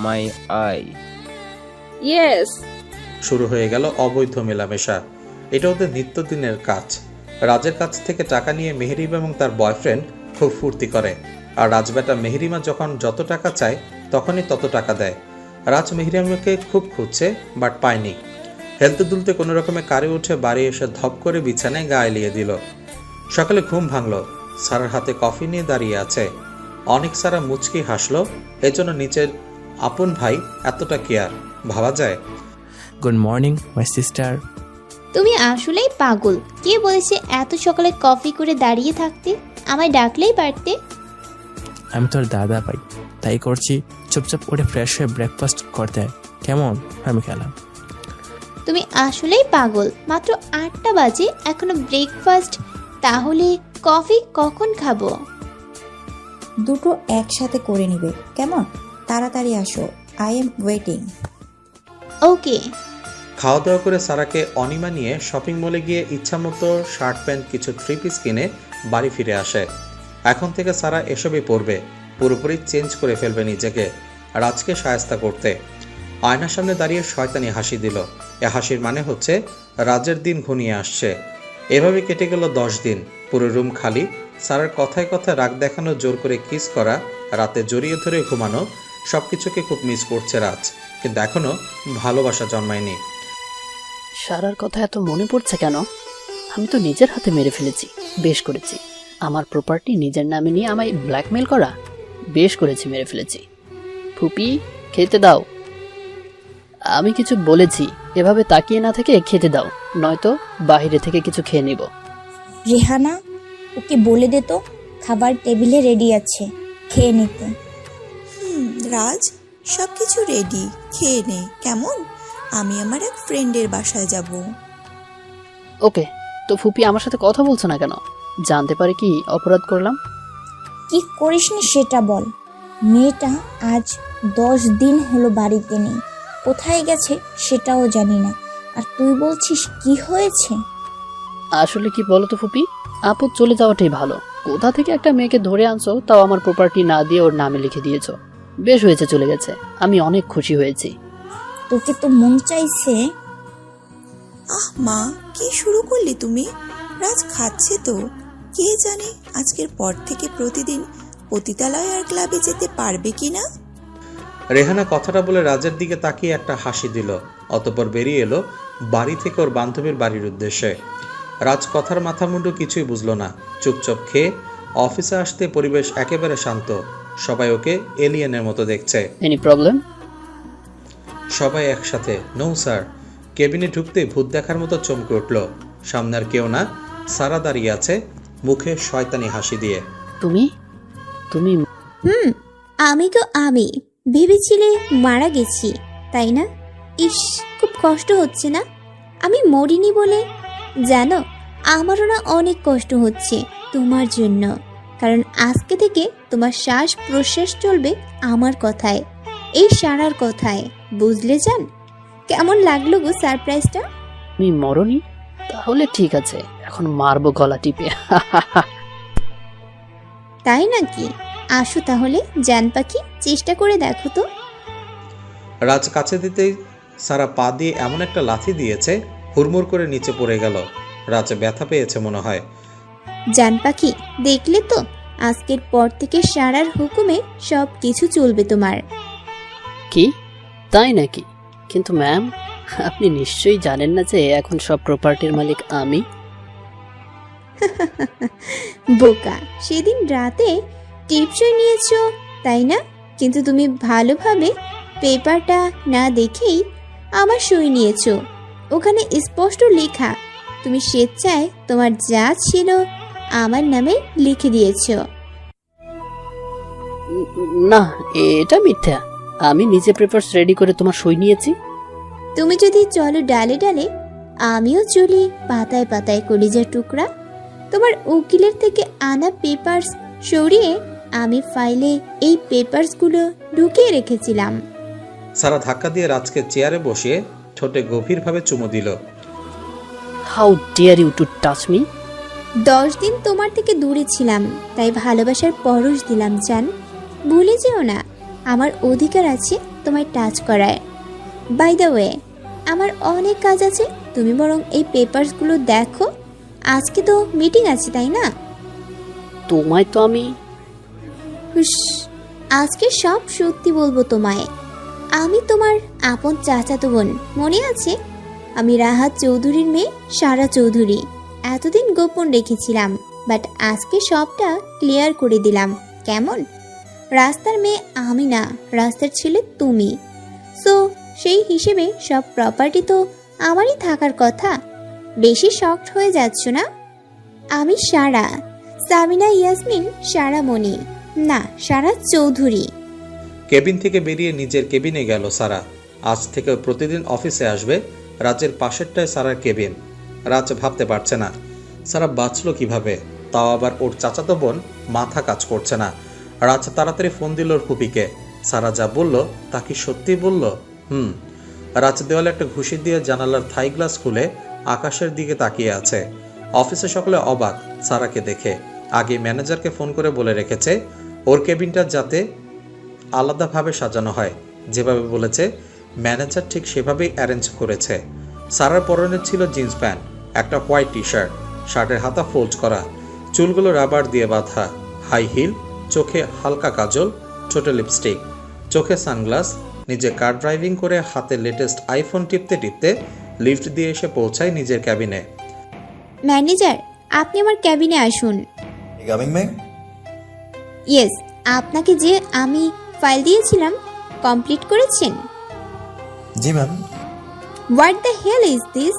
মাই আই। ইয়েস। শুরু হয়ে গেল অবৈধ মেলামেশা। এটা ওদের নিত্যদিনের কাজ। রাজের কাছ থেকে টাকা নিয়ে মেহরিমা এবং তার বয়ফ্রেন্ড খুব ফুর্তি করে, আর রাজবেটা মেহরিমা যখন যত টাকা চায় তখনই তত টাকা দেয়। রাজ মেহরিমাকে খুব খুঁজছে, বাট পায়নি। হেলতে দুলতে কোনো রকমে কারে উঠে বাড়ি এসে ধপ করে বিছানায় গা এলিয়ে দিল। সকালে ঘুম ভাঙল। সারার হাতে কফি নিয়ে দাঁড়িয়ে আছে। অনেক সারা মুচকি হাসলো। এজন্য নিচের আপন ভাই এতটা কেয়ার, ভাবা যায়? Good morning my sister. তুমি আসলেই পাগল। কে বলেছে এত সকালে কফি করে দাঁড়িয়ে থাকতে? আমায় ডাকলেই পারতে। আমি তোর দাদা ভাই, তাই করছি। চুপচাপ উঠে ফ্রেশ হয়ে ব্রেকফাস্ট করতে হয়, কেমন? আমি খেলাম। তুমি আসলেই পাগল। মাত্র 8টা বাজে, এখনো ব্রেকফাস্ট? তাহলে কফি কখন খাবো? দুটো একসাথে করে নিবে, কেমন? তাড়াতাড়ি আসো, আই এম ওয়েটিং। ওকে। খাওয়া দাওয়া করে সারাকে অনিমা নিয়ে শপিং মলে গিয়ে ইচ্ছামতো শার্ট প্যান্ট কিছু 3 পিস কিনে বাড়ি ফিরে আসে। এখন থেকে সারা এসবই পরবে। পুরোপুরি চেঞ্জ করে ফেলবে নিজেকে রাজকে শায়েস্তা করতে। আয়নার সামনে দাঁড়িয়ে শয়তানি হাসি দিল। এ হাসির মানে হচ্ছে রাজের দিন ঘনিয়ে আসছে। এভাবে কেটে গেল 10 দিন। পুরো রুম খালি। সারার কথায় কথায় রাগ দেখানো, জোর করে কিস করা, রাতে জড়িয়ে ধরে ঘুমানো, সবকিছুকে খুব মিস করছে রাজ। কিন্তু এখনো ভালোবাসা জন্মায়নি। সারার কথা এত মনে পড়ছে কেন? আমি তো নিজের হাতে মেরে ফেলেছি। বেশ করেছি। আমার প্রপার্টি নিজের নামে নিয়ে আমায় ব্ল্যাকমেল করা, বেশ করেছি, মেরে ফেলেছি। ফুপি, খেতে দাও। আমি কিছু বলেছি, এভাবে তাকিয়ে না থেকে খেতে দাও, নয়তো বাইরে থেকে কিছু খেয়ে নিব। রেহানা, ওকে বলে দে তো খাবার টেবিলে রেডি আছে, খেয়ে নিতে। রাজ, সব কিছু রেডি, খেয়ে নে কেমন? আমি আমার এক ফ্রেন্ডের বাসায় যাব। ওকে, তো ফুপি আমার সাথে কথা বলছো না কেন? জানতে পারে কি অপরাধ করলাম? কি করিসনি সেটা বল। মেয়েটা আজ 10 দিন হলো বাড়িতে নেই, কোথায় গেছে সেটাও জানি না, আর তুই বলছিস কি হয়েছে? আসলে কি বলো তো ফুপি, আপদ চলে যাওয়াটাই ভালো। কোথা থেকে একটা মেয়েকে ধরে আনছো, তাও আমার প্রপার্টি না দিয়ে ওর নামে লিখে দিয়েছো। বেশ হয়েছে, চলে গেছে, আমি অনেক খুশি হয়েছি। তোকে তো মন চাইছে। মা, কি শুরু করলি তুমি? রাজ খাচ্ছে তো। কে জানে আজকের পর থেকে প্রতিদিন পতিতালয় আর ক্লাবে যেতে পারবে কিনা। রেহানা কথাটা বলে রাজের দিকে তাকিয়ে একটা হাসি দিল। অতঃপর বেরিয়ে এলো বাড়ি থেকে ওর বান্ধবীর বাড়ির উদ্দেশ্যে। রাজ কথার মাথা মুন্ডু কিছুই বুঝলো না। চুপচাপ খেয়ে অফিসে আসতে পরিবেশ একেবারে শান্ত। সবাই ওকে এলিয়েনের মতো দেখছে। Any problem? সবাই একসাথে, নো স্যার। কেবিনে ঢুকতে ভূত দেখার মতো চমকে উঠল। সামনে আর কেউ না, সারা দাঁড়িয়ে আছে, মুখে শয়তানি হাসি দিয়ে। তুমি তুমি আমি ভেবেছিলে মারা গেছি, তাই না? ইস, খুব কষ্ট হচ্ছে না? আমি মরিনি বলে। জানো, আমারও না অনেক কষ্ট হচ্ছে তোমার জন্য, কারণ আজকে থেকে তোমার শ্বাস প্রশ্বাস চলবে আমার কথায়, এই সারার কথায়, বুঝলে জান? কেমন লাগলো গো সারপ্রাইজটা? তুমি মরনি? তাহলে ঠিক আছে, এখন মারবো গলা টিপে। তাই নাকি? আসো তাহলে জান পাখি, চেষ্টা করে দেখো তো। রাজ কাছে দিতেই সারা পা দিয়ে এমন একটা লাথি দিয়েছে, হুড়মুড় করে নিচে পড়ে গেল। রাজ ব্যথা পেয়েছে মনে হয়। জান পাখি, দেখলে তো, আজকের পর থেকে সারার হুকুমে সব কিছু চলবে তোমার। কি, তাই নাকি? কিন্তু ম্যাম, আপনি নিশ্চয়ই জানেন না যে এখন সব প্রপার্টির মালিক আমি। বোকা, সেদিন রাতে টিপসই নিয়েছো তাই না? কিন্তু তুমি ভালোভাবে পেপারটা না দেখেই আমার সই নিয়েছো। ওখানে স্পষ্ট লেখা তুমি স্বেচ্ছায় তোমার যা ছিল আমার নামে লিখে দিয়েছো। না, এটা মিথ্যা। আমি নিজে পেপারস রেডি করে তোমার সই নিয়েছি। তুমি যদি চলো ডালে ডালে, আমিও চলি পাতায় পাতায় কলিজার টুকরা। তোমার উকিলের থেকে আনা পেপারস সরিয়ে আমি ফাইলে এই পেপারসগুলো ঢুকিয়ে রেখেছিলাম। সারা ধাক্কা দিয়ে রাজকে চেয়ারে বসিয়ে ঠোঁটে গভীরভাবে চুমু দিল। How dare you to touch me? 10 দিন তোমার থেকে দূরে ছিলাম, তাই ভালোবাসার পরশ দিলাম জান। ভুলে যেও না, আমার অধিকার আছে তোমায় টাচ করার। বাই দ্য ওয়ে, আমার অনেক কাজ আছে, তুমি বরং এই পেপারসগুলো দেখো। আজকে তো মিটিং আছে তাই না? তোমায় তো আমি হুস, আজকে সব সত্যি বলবো তোমায়। আমি তোমার আপন চাচাতো বোন, মনে আছে? আমি রাহাত চৌধুরীর মেয়ে সারা চৌধুরী। এতদিন গোপন রেখেছিলাম, বাট আজকে সবটা ক্লিয়ার করে দিলাম। কেমন? রাস্তার মেয়ে আমি না, রাস্তার ছেলে তুমি। সো সেই হিসেবে সব প্রপার্টি তো আমারই থাকার কথা। বেশি শকড হয়ে যাচ্ছ না? আমি সারা, সামিনা ইয়াসমিন সারামণি, না সারা চৌধুরী। কেবিন থেকে বেরিয়ে নিজের কেবিনে গেল সারা। আজ থেকে প্রতিদিন অফিসে আসবে। রাজের পাশেরটায় সারার কেবিন। রাজ ভাবতে পারছে না সারা বাঁচলো কিভাবে, তাও আবার ওর চাচাতো বোন মাথা কাজ করছে না। রাজ তাড়াতাড়ি ফোন দিল ওর ফুপিকে। সারা যা বলল তা কি সত্যি বলল? রাজ দেওয়ালে একটা ঘুষি দিয়ে জানালার থাই গ্লাস খুলে আকাশের দিকে তাকিয়ে আছে। অফিসে সকলে অবাক সারাকে দেখে। আগে ম্যানেজারকে ফোন করে বলে রেখেছে ওর কেবিনটা যাতে আলাদাভাবে সাজানো হয়, যেভাবে বলেছে ম্যানেজার ঠিক সেভাবেই অ্যারেঞ্জ করেছে। সারার পরনে ছিল জিন্স প্যান্ট, একটা হোয়াইট টি শার্ট, শার্টের হাতা ফোল্ড করা, চুলগুলো রাবার দিয়ে বাঁধা, হাই হিল, চোখে হালকা কাজল, ছোট লিপস্টিক, চোখে সানগ্লাস। নিজে কার ড্রাইভিং করে হাতে লেটেস্ট আইফোন টিপতে টিপতে লিফট দিয়ে এসে পৌঁছায় নিজের ক্যাবিনে। ম্যানেজার, আপনি আমার ক্যাবিনে আসুন। Coming ma'am. ইয়েস, আপনাকে যে আমি ফাইল দিয়েছিলাম কমপ্লিট করেছেন? জি ma'am. What the hell is this?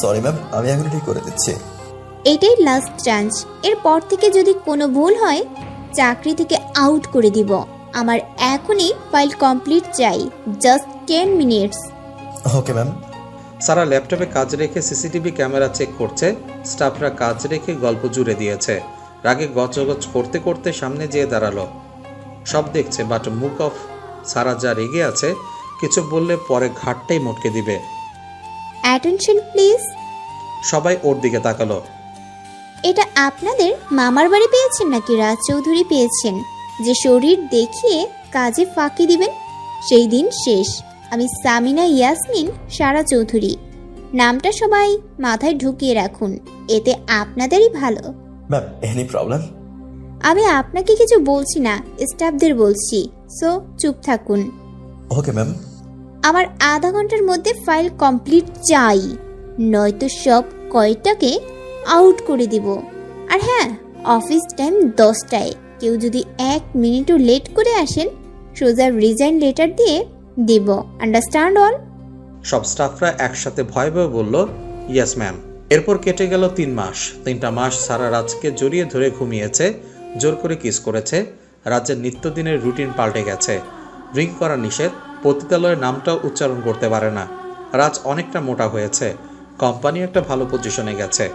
Sorry ma'am, আমি এখন ঠিক করে দিচ্ছি। এটাই লাস্ট চান্স। এরপর থেকে যদি কোনো ভুল হয় চাকরি থেকে আউট করে দিব। আমার এখনই ফাইল কমপ্লিট চাই, just 10 minutes. Okay ma'am. Sara ল্যাপটপে কাজ রেখে সিসিটিভি ক্যামেরা চেক করছে। স্টাফরা কাজ রেখে গল্প জুড়ে দিয়েছে। রাগে গজগজ করতে করতে সামনে যেয়ে দাঁড়ালো। সব দেখছে, বাট মুখ অফ সারা যা রেগে আছে, কিছু বললে পরে ঘাটটাই মটকে দিবে। Attention please. সবাই ওর দিকে তাকালো। এটা আপনাদের মামার বাড়ি পেয়েছেন নাকি রাজ চৌধুরী পেয়েছেন যে শরীর দেখিয়ে কাজে ফাঁকি দিবেন? সেই দিন শেষ। আমি সামিনা ইয়াসমিন সারা চৌধুরী। নামটা সবাই মাথায় ঢুকিয়ে রাখুন, এতে আপনাদেরই ভালো। Ma'am, any problem? আমি আপনাকে কিছু বলছি না, স্টাফদের বলছি, সো চুপ থাকুন। Okay ma'am. আমার আধা ঘন্টার মধ্যে ফাইল কমপ্লিট চাই, নয়তো সব কয়টাকে আউট করে দিব। আর হ্যাঁ, অফিস টাইম 10টায়। কেউ যদি 1 মিনিটও লেট করে আসেন সোজা রিজাইন লেটার দিয়ে দিব। Understand all? সব স্টাফরা একসাথে ভয়ে ভয়ে বলল, ইয়েস ম্যাম। এরপর কেটে গেল 3 মাস। 3টা মাস সারা রাজকে জড়িয়ে ধরে ঘুমিয়েছে, জোর করে কিস করেছে। রাজের নিত্যদিনের রুটিন পাল্টে গেছে। ড্রিঙ্ক করা নিষেধ, পতিতালয়ের নামটাও উচ্চারণ করতে পারে না। রাজ অনেকটা মোটা হয়েছে, কোম্পানি একটা ভালো পজিশনে গেছে।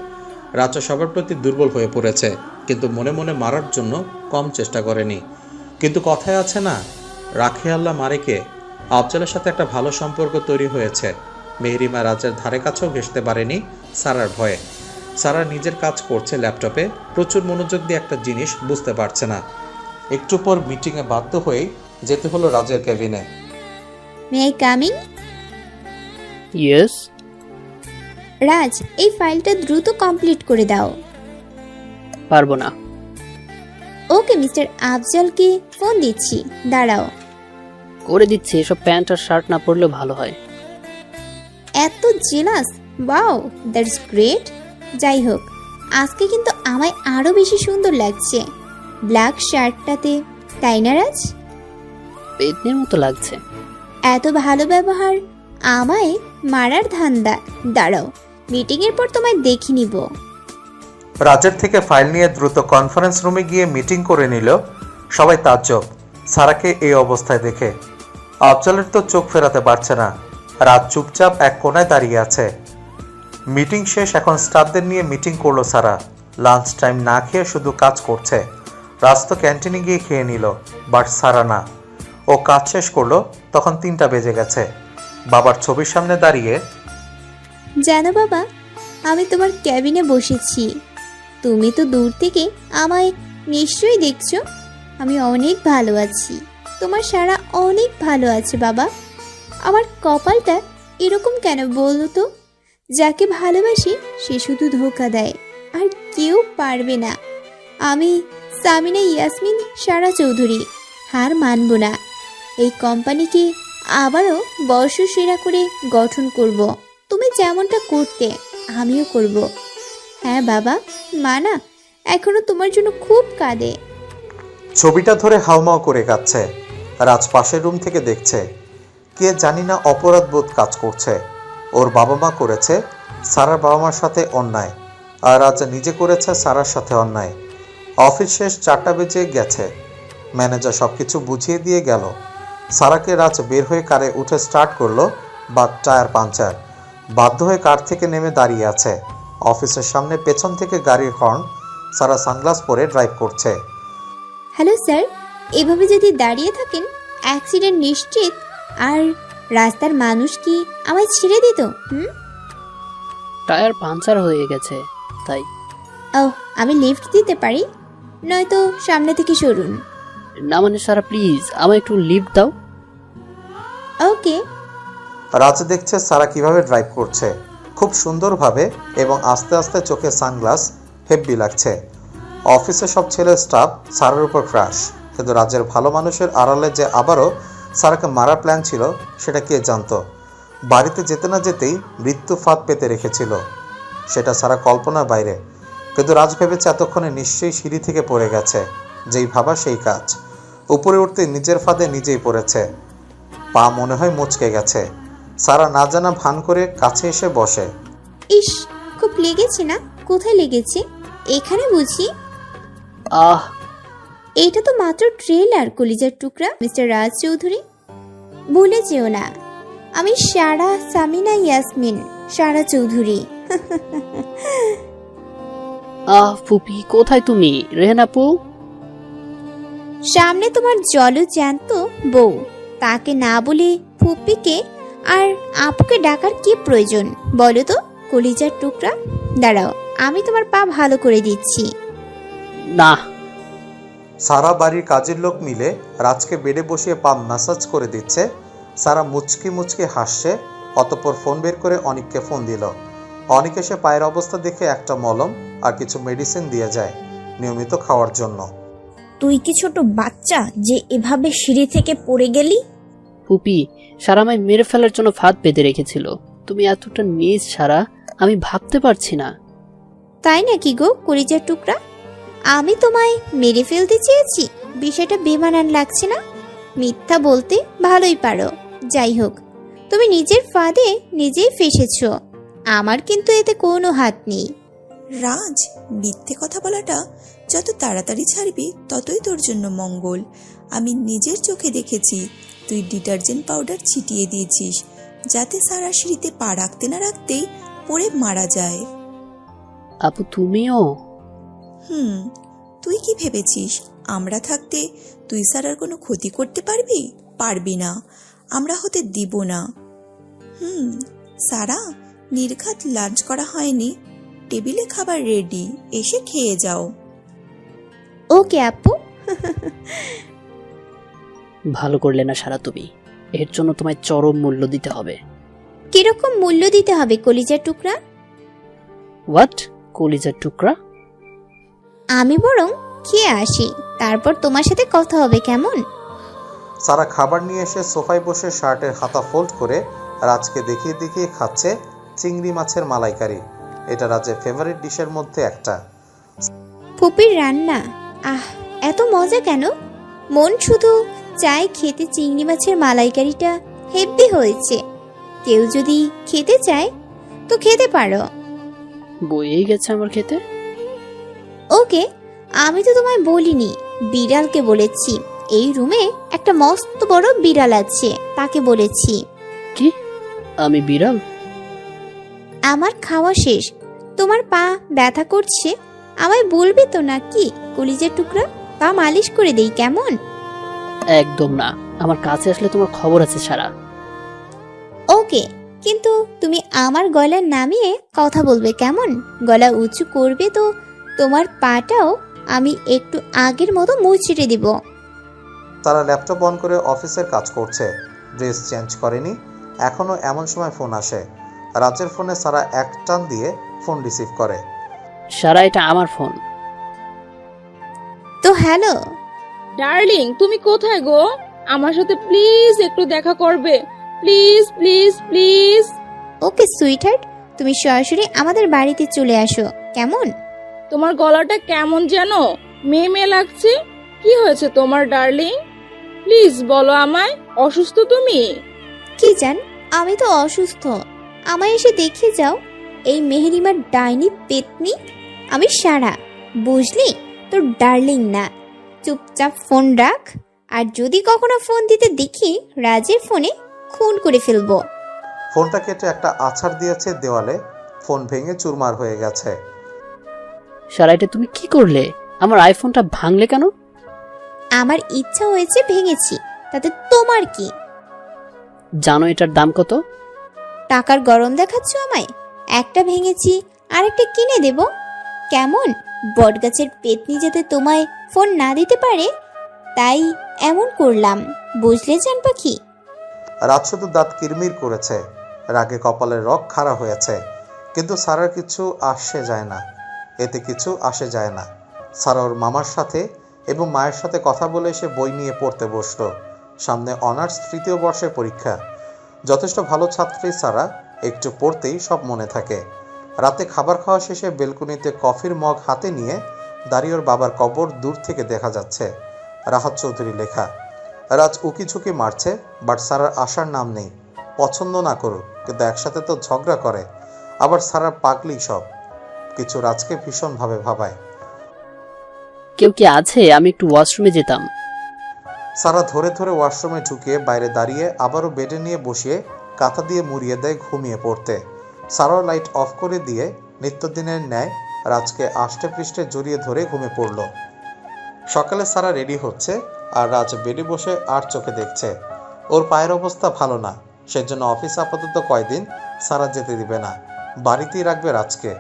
রাজও সবার প্রতি দুর্বল হয়ে পড়েছে, কিন্তু মনে মনে মারার জন্য কম চেষ্টা করেনি। কিন্তু কথায় আছে না, রাখে আল্লাহ মারেকে। আফজালের সাথে একটা ভালো সম্পর্ক তৈরি হয়েছে। মেহরিমা রাজের ধারে কাছেও ঘেঁষতে পারেনি সারার ভয়ে। সারা নিজের কাজ করছে ল্যাপটপে, প্রচুর মনোযোগ দিয়ে একটা জিনিস বুঝতে পারছে না। একটু পর মিটিংয়ে বাধ্য হয়ে যেতে হলো রাজের কেবিনে। May I coming? ইয়েস। রাজ, এই ফাইলটা দ্রুত কমপ্লিট করে দাও। পারবো না। ওকে, মিস্টার আফজালকে ফোন দিচ্ছি, দাঁড়াও। করে দিচ্ছি, এসব প্যান্ট আর শার্ট না পরলেও ভালো হয়। এত জেলাস? Wow, that's great. যাই হোক, আজকে কিন্তু আমায় আরো বেশি সুন্দর লাগছে ব্ল্যাক শার্টটাতে, তাই না রাজ? পেতনির মতো লাগছে। এত ভালো ব্যবহার, আমায় মারার ধান্দা। দাঁড়াও, মিটিং এর পর তোমায় দেখে নিব। রাজের থেকে ফাইল নিয়ে দ্রুত কনফারেন্স রুমে গিয়ে মিটিং করে নিল। সবাই তাজ্জব সারাকে এই অবস্থায় দেখে। আফজালের তো চোখ ফেরাতে পারছে না। রাজ চুপচাপ এক কোণায় দাঁড়িয়ে আছে। মিটিং শেষ, এখন স্টাফদের নিয়ে মিটিং করলো সারা। লাঞ্চ টাইম না খেয়ে শুধু কাজ করছে। রাজ তো ক্যান্টিনে গিয়ে খেয়ে নিল, বাট সারা না। ও কাজ শেষ করলো, তখন 3টা বেজে গেছে। বাবার ছবির সামনে দাঁড়িয়ে, জানো বাবা, আমি তোমার ক্যাবিনে বসেছি। তুমি তো দূর থেকে আমায় নিশ্চয়ই দেখছো। আমি অনেক ভালো আছি, তোমার সারা অনেক ভালো আছে বাবা। আমার কপালটা এরকম কেন বলো তো? যাকে ভালোবাসি সে শুধু ধোঁকা দেয়, আর কেউ পারবে না। আমি সামিনা ইয়াসমিন সারা চৌধুরী হার মানব না। এই কোম্পানিকে আবারও বর্ষসেরা করে গঠন করব। তুমি যেমনটা করতে আমিও করব। হ্যাঁ বাবা, মানা এখনো তোমার জন্য খুব কাঁদে। ছবিটা ধরে হাউমাউ করে কাঁদছে। রাজ পাশের রুম থেকে দেখছে। কে জানি না অপরাধ বোধ কাজ করছে। ওর বাবা মা করেছে সারার বাবা মার সাথে অন্যায়, আর রাজ নিজে করেছে সারার সাথে অন্যায়। অফিস শেষ 4টা বেজে গেছে। ম্যানেজার সবকিছু বুঝিয়ে দিয়ে গেল। সারাকে রাজ বের হয়ে কারে উঠে স্টার্ট করলো, বাট টায়ার পাঞ্চার। বাধ্য হয়ে কার থেকে নেমে দাঁড়িয়ে আছে। অফিসের সামনে পেছন থেকে গাড়ির হর্ন। সারা সানগ্লাস পরে ড্রাইভ করছে। হ্যালো স্যার, এভাবে যদি দাঁড়িয়ে থাকেন অ্যাক্সিডেন্ট নিশ্চিত। আর রাস্তার মানুষ কি আমায় ছেড়ে দিত? টায়ার পাঞ্চার হয়ে গেছে তাই। ও, আমি লিফট দিতে পারি, নয়তো সামনে থেকে সরুন। না মানে সারা প্লিজ আমায় একটু লিফট দাও। ওকে। রাজ দেখছে সারা কিভাবে ড্রাইভ করছে, খুব সুন্দরভাবে এবং আস্তে আস্তে চোখে সানগ্লাস, হেব্বি লাগছে। অফিসে সব ছেলে স্টাফ সারার উপর ক্রাশ, কিন্তু রাজের ভালো মানুষের আড়ালে যে আবারও সারাকে মারার প্ল্যান ছিল সেটা কে জানতো। বাড়িতে যেতে না যেতেই মৃত্যু ফাঁদ পেতে রেখেছিল, সেটা সারা কল্পনার বাইরে। কিন্তু রাজ ভেবেছে এতক্ষণে নিশ্চয়ই সিঁড়ি থেকে পড়ে গেছে, যেই ভাবা সেই কাজ। উপরে উঠতে নিজের ফাঁদে নিজেই পড়েছে, পা মনে হয় মুচকে গেছে। সারা না জানা ভান করে কাছে এসে বসে। ইস, খুব লেগেছে না? কোথায় লেগেছে? এখানে বুঝি? আহ এটা তো মাত্র ট্রেলার কলিজার টুকরা মিস্টার রাজ চৌধুরী। ভুলে যেও না, আমি সারা সামিনা ইয়াসমিন, সারা চৌধুরী। ফুপি কোথায় তুমি? রেহান আপু? সামনে তোমার জ্যান্ত বউ, তাকে না বলে ফুপিকে আর আপুকে ডাকার কি প্রয়োজন বলো তো কলিজার টুকরা? দাঁড়াও, আমি তোমার পা ভালো করে দিচ্ছি। না। সারা বাড়ির কাজের লোক মিলে রাজকে বেডে বসিয়ে পা ম্যাসাজ করে দিচ্ছে। সারা মুচকি মুচকি হাসছে, অতঃপর ফোন বের করে অনিককে ফোন দিল। অনিক এসে পায়ের অবস্থা দেখে একটা মলম আর কিছু মেডিসিন দিয়ে যায় নিয়মিত খাওয়ার জন্য। তুই কি ছোট বাচ্চা যে এভাবে সিঁড়ি থেকে পড়ে গেলি? ফুপি, সারা আমায় মেরে ফেলার জন্য ফাঁদ পেতে রেখেছিল। তুমি এতটা নিজ সারা, আমি ভাবতে পারছি না। তাই নাকি গো কলিজার টুকরা? আমি তোমায় মেরে ফেলতে চেয়েছি? বিষয়টা বেমানান লাগছে না? মিথ্যা বলতে ভালোই পারো। যাই হোক, তুমি নিজের ফাঁদে নিজেই ফেসেছ, আমার কিন্তু এতে কোনো হাত নেই। রাজ, মিথ্যে কথা বলাটা যত তাড়াতাড়ি ছাড়বি ততই তোর জন্য মঙ্গল। আমি নিজের চোখে দেখেছি তুই ডিটারজেন্ট পাউডার ছিটিয়ে দিয়েছিস, যাতে সারা সিঁড়িতে পা রাখতে না রাখতেই পড়ে মারা যায়। আপু তুমিও? তুই কি ভেবেছিস আমরা থাকতে তুই সারার কোনো ক্ষতি করতে পারবি? পারবি না, আমরা হতে দিব না। সারা, নির্ঘাত লাঞ্চ করা হয়নি, টেবিলে খাবার রেডি, এসে খেয়ে যাও। ওকে আপু। ভালো করলে না সারা তুমি, এর জন্য তোমায় চরম মূল্য দিতে হবে। কিরকম মূল্য দিতে হবে কলিজার টুকরা? হোয়াট? কলিজার টুকরা? আমি বরং খেয়ে আসি, তারপর তোমার সাথে কথা হবে, কেমন? সারা খাবার নিয়ে এসে সোফায় বসে শার্টের হাতা ফোল্ড করে রাজকে দেখিয়ে দেখিয়ে খাচ্ছে চিংড়ি মাছের মালাইকারি। এটা রাজের ফেভারিট ডিশের মধ্যে একটা। ফুপির রান্না, আহ এত মজা কেন? মন শুধু চায় খেতে চিংড়ি মাছের মালাইকারিটা হেব্বি হয়েছে। কেউ যদি খেতে চায় তো খেতে পারো। বইয়েই গেছে আমার খেতে। ওকে, আমি তো তোমায় বলিনি, বিড়ালকে বলেছি। এই রুমে একটা মস্ত বড় বিড়াল আছে, তাকে বলেছি। কি? আমি বিড়াল? আমার খাওয়া শেষ, তোমার পা ব্যথা করছে, আমায় বলবে তো নাকি কলিজার টুকরা? পা মালিশ করে দেই, কেমন? একদম না, আমার কাছে আসলে তোমার খবর আছে সারা। ওকে, কিন্তু তুমি আমার গলা নামিয়ে কথা বলবে, কেমন? গলা উঁচু করবে তো তোমার পাটাও আমি একটু আগের মতো মুচড়ে দিব। তারা ল্যাপটপ অন করে অফিসের কাজ করছে, ড্রেস চেঞ্জ করেনি এখনো। এমন সময় ফোন আসে। রাজের ফোনে সারা এক টান দিয়ে ফোন রিসিভ করে। সারা, এটা আমার ফোন। তো হ্যালো ডার্লিং, তুমি কোথায় গো? আমার সাথে প্লিজ একটু দেখা করবে, please please please. Okay sweetheart, তুমি সরাসরি আমাদের বাড়িতে চলে আসো, কেমন? তোমার গলাটা কেমন যেন মেয়ে মেয়ে লাগছে, কি হয়েছে তোমার ডার্লিং? প্লিজ বলো আমায়, অসুস্থ তুমি? কি জান, আমি তো অসুস্থ, আমায় এসে দেখে যাও। এই মেহেরিমার ডাইনি পেতনি আমি সারা, বুঝলি? তোর ডার্লিং না। চুপচাপ ফোন রাখ, আর যদি কখনো ফোন দিতে দেখি রাজের ফোনে খুন করে ফেলবো। ফোনটা কেটে একটা আছাড় দিয়েছে দেওয়ালে, ফোন ভেঙে চুরমার হয়ে গেছে। সারা, এটা তুমি কি করলে? আমার আইফোনটা ভাঙলে কেন? আমার ইচ্ছা হয়েছে, ভেঙেছি, তাতে তোমার কি? জানো এটার দাম কত? টাকার গরম দেখাচ্ছ আমায়? একটা ভেঙেছি, আরেকটা কিনে দেব, কেমন? বটগাছের পেতনি যাতে তোমায় ফোন না দিতে পারে তাই এমন করলাম, বুঝলে জান পাখি? রাত শুধু দাঁত কিরমির করেছে, রাগে কপালের রগ খাড়া হয়েছে, কিন্তু সারার কিছু আসে যায় না, এতে কিছু আসে যায় না। সারা ওর মামার সাথে এবং মায়ের সাথে কথা বলে সে বই নিয়ে পড়তে বসলো। সামনে অনার্স 3য় বর্ষের পরীক্ষা। যথেষ্ট ভালো ছাত্রী সারা, একটু পড়তেই সব মনে থাকে। রাতে খাবার খাওয়া শেষে বেলকুনিতে কফির মগ হাতে নিয়ে দাঁড়িয়ে ওর বাবার কবর দূর থেকে দেখা যাচ্ছে। রাহাত চৌধুরী লেখা। রাজ উকি ঝুঁকি মারছে, বাট সারার আসার নাম নেই। পছন্দ না করুক, কিন্তু একসাথে তো ঝগড়া করে। আবার সারার পাগলি সব কিছু রাজকে ভীষণভাবে ভাবায়। কেউ কি আছে? আমি একটু ওয়াশরুমে যেতাম। সারা ধরে ধরে ওয়াশরুমে ঢুকিয়ে বাইরে দাঁড়িয়ে আবারও বেডে নিয়ে বসিয়ে কাঁথা দিয়ে মুড়িয়ে দেয় ঘুমিয়ে পড়তে। সারাও লাইট অফ করে দিয়ে নিত্যদিনের ন্যায় রাজকে আষ্টে পৃষ্ঠে জড়িয়ে ধরে ঘুমে পড়ল। সকালে সারা রেডি হচ্ছে, আর রাজ বেডে বসে আর চোখে দেখছে। ওর পায়ের অবস্থা ভালো না, সেজন্য অফিস আপাতত কয়দিন সারা যেতে দিবে না, বাড়িতেই রাখবে রাজকে।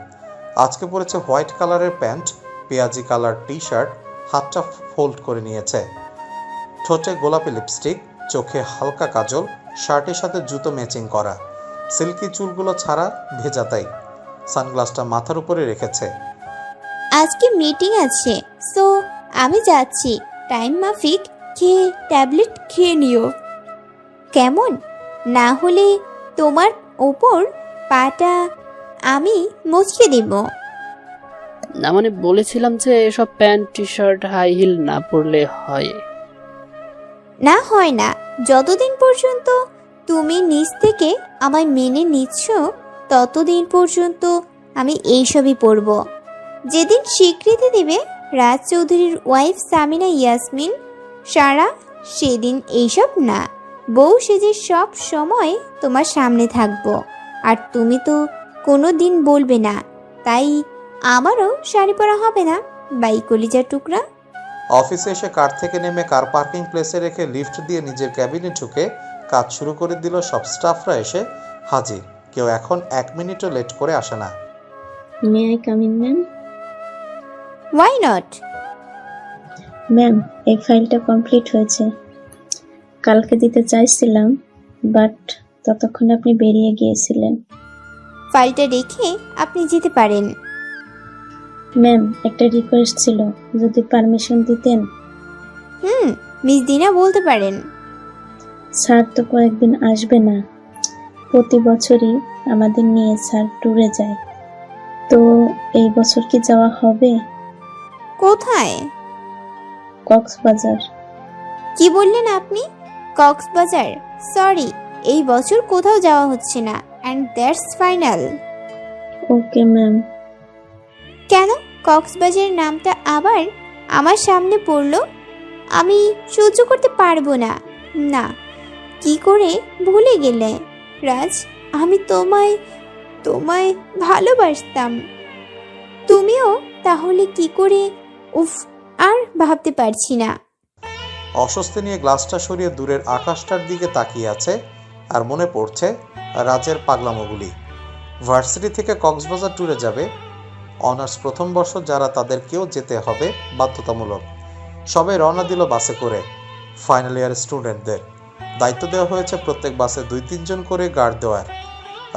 আজকে পরেছে হোয়াইট কালারের প্যান্ট, পেঁয়াজি কালার টি শার্ট, হাতটা ফোল্ড করে নিয়েছে। ঠোঁটে গোলাপি লিপস্টিক, চোখে হালকা কাজল, শার্টের সাথে জুতো ম্যাচিং করা, সিল্কি চুলগুলো ছাড়া ভেজা তাই। সানগ্লাসটা মাথার উপরে রেখেছে। আজকে মিটিং আছে, সো আমি যাচ্ছি। টাইম মাফিক খেয়ে ট্যাবলেট খেয়ে নিও, কেমন? না হলে তোমার ওপর পাটা আমি মুচকে দিব। না মানে বলেছিলাম যে এসব pant T shirt high heel না পরলে হয়। না হয় না, যতদিন পর্যন্ত তুমি নিজ থেকে আমায় মেনে নিচ্ছ ততদিন পর্যন্ত আমি এইসবই পরব। যেদিন স্বীকৃতি দিবে রাজ চৌধুরীর ওয়াইফ সামিনা ইয়াসমিন সারা, সেদিন এইসব না, বউ সেজে সব সময় তোমার সামনে থাকবো। আর তুমি তো কোনো দিন বলবে না, তাই আমারও শাড়ি পরা হবে না। বাই কলিজার টুকরা। অফিসে এসে কার থেকে নেমে কার পার্কিং প্লেসে রেখে লিফট দিয়ে নিজের ক্যাবিনে ঢুকে কাজ শুরু করে দিল। সব স্টাফরা এসে হাজির, কেউ এখন 1 মিনিটও লেট করে আসে না। May I come in ma'am? Why not? Ma'am, এই ফাইলটা কমপ্লিট হয়েছে। কালকে দিতে চাইছিলাম, বাট ততক্ষণ আপনি বেরিয়ে গিয়েছিলেন। ফাইলটা রেখে আপনি যেতে পারেন। ম্যাম, একটা রিকোয়েস্ট ছিল, যদি পারমিশন দিতেন। মিস দিনা বলতে পারেন। স্যার তো কয়েকদিন আসবে না, প্রতি বছরই আমাদের নিয়ে স্যার ট্যুরে যায়, তো এই বছর কি যাওয়া হবে? কোথায়? কক্সবাজার। কি বললেন আপনি? কক্সবাজার? সরি, এই বছর কোথাও যাওয়া হচ্ছে না, and that's final. Okay ma'am. কেন কক্সবাজার নামটা আবার আমার সামনে পড়লো? আমি সহ্য করতে পারবো না। না, কি করে ভুলে গেলে? রাজ, আমি তোমায় তোমায় ভালোবাসতাম। তুমিও তাহলে কি করে? উফ, আর ভাবতে পারছি না। অস্বস্তি নিয়ে গ্লাসটা সরিয়ে দূরের আকাশটার দিকে তাকিয়ে আছে, আর মনে পড়ছে রাজের পাগলামোগুলি। ভার্সিটি থেকে কক্সবাজার ট্যুরে যাবে অনার্স প্রথম বর্ষ যারা, তাদেরকেও যেতে হবে বাধ্যতামূলক। সবাই রওনা দিল বাসে করে। ফাইনাল ইয়ার স্টুডেন্টদের দায়িত্ব দেওয়া হয়েছে প্রত্যেক বাসে 2-3 জন করে গার্ড দেওয়ার।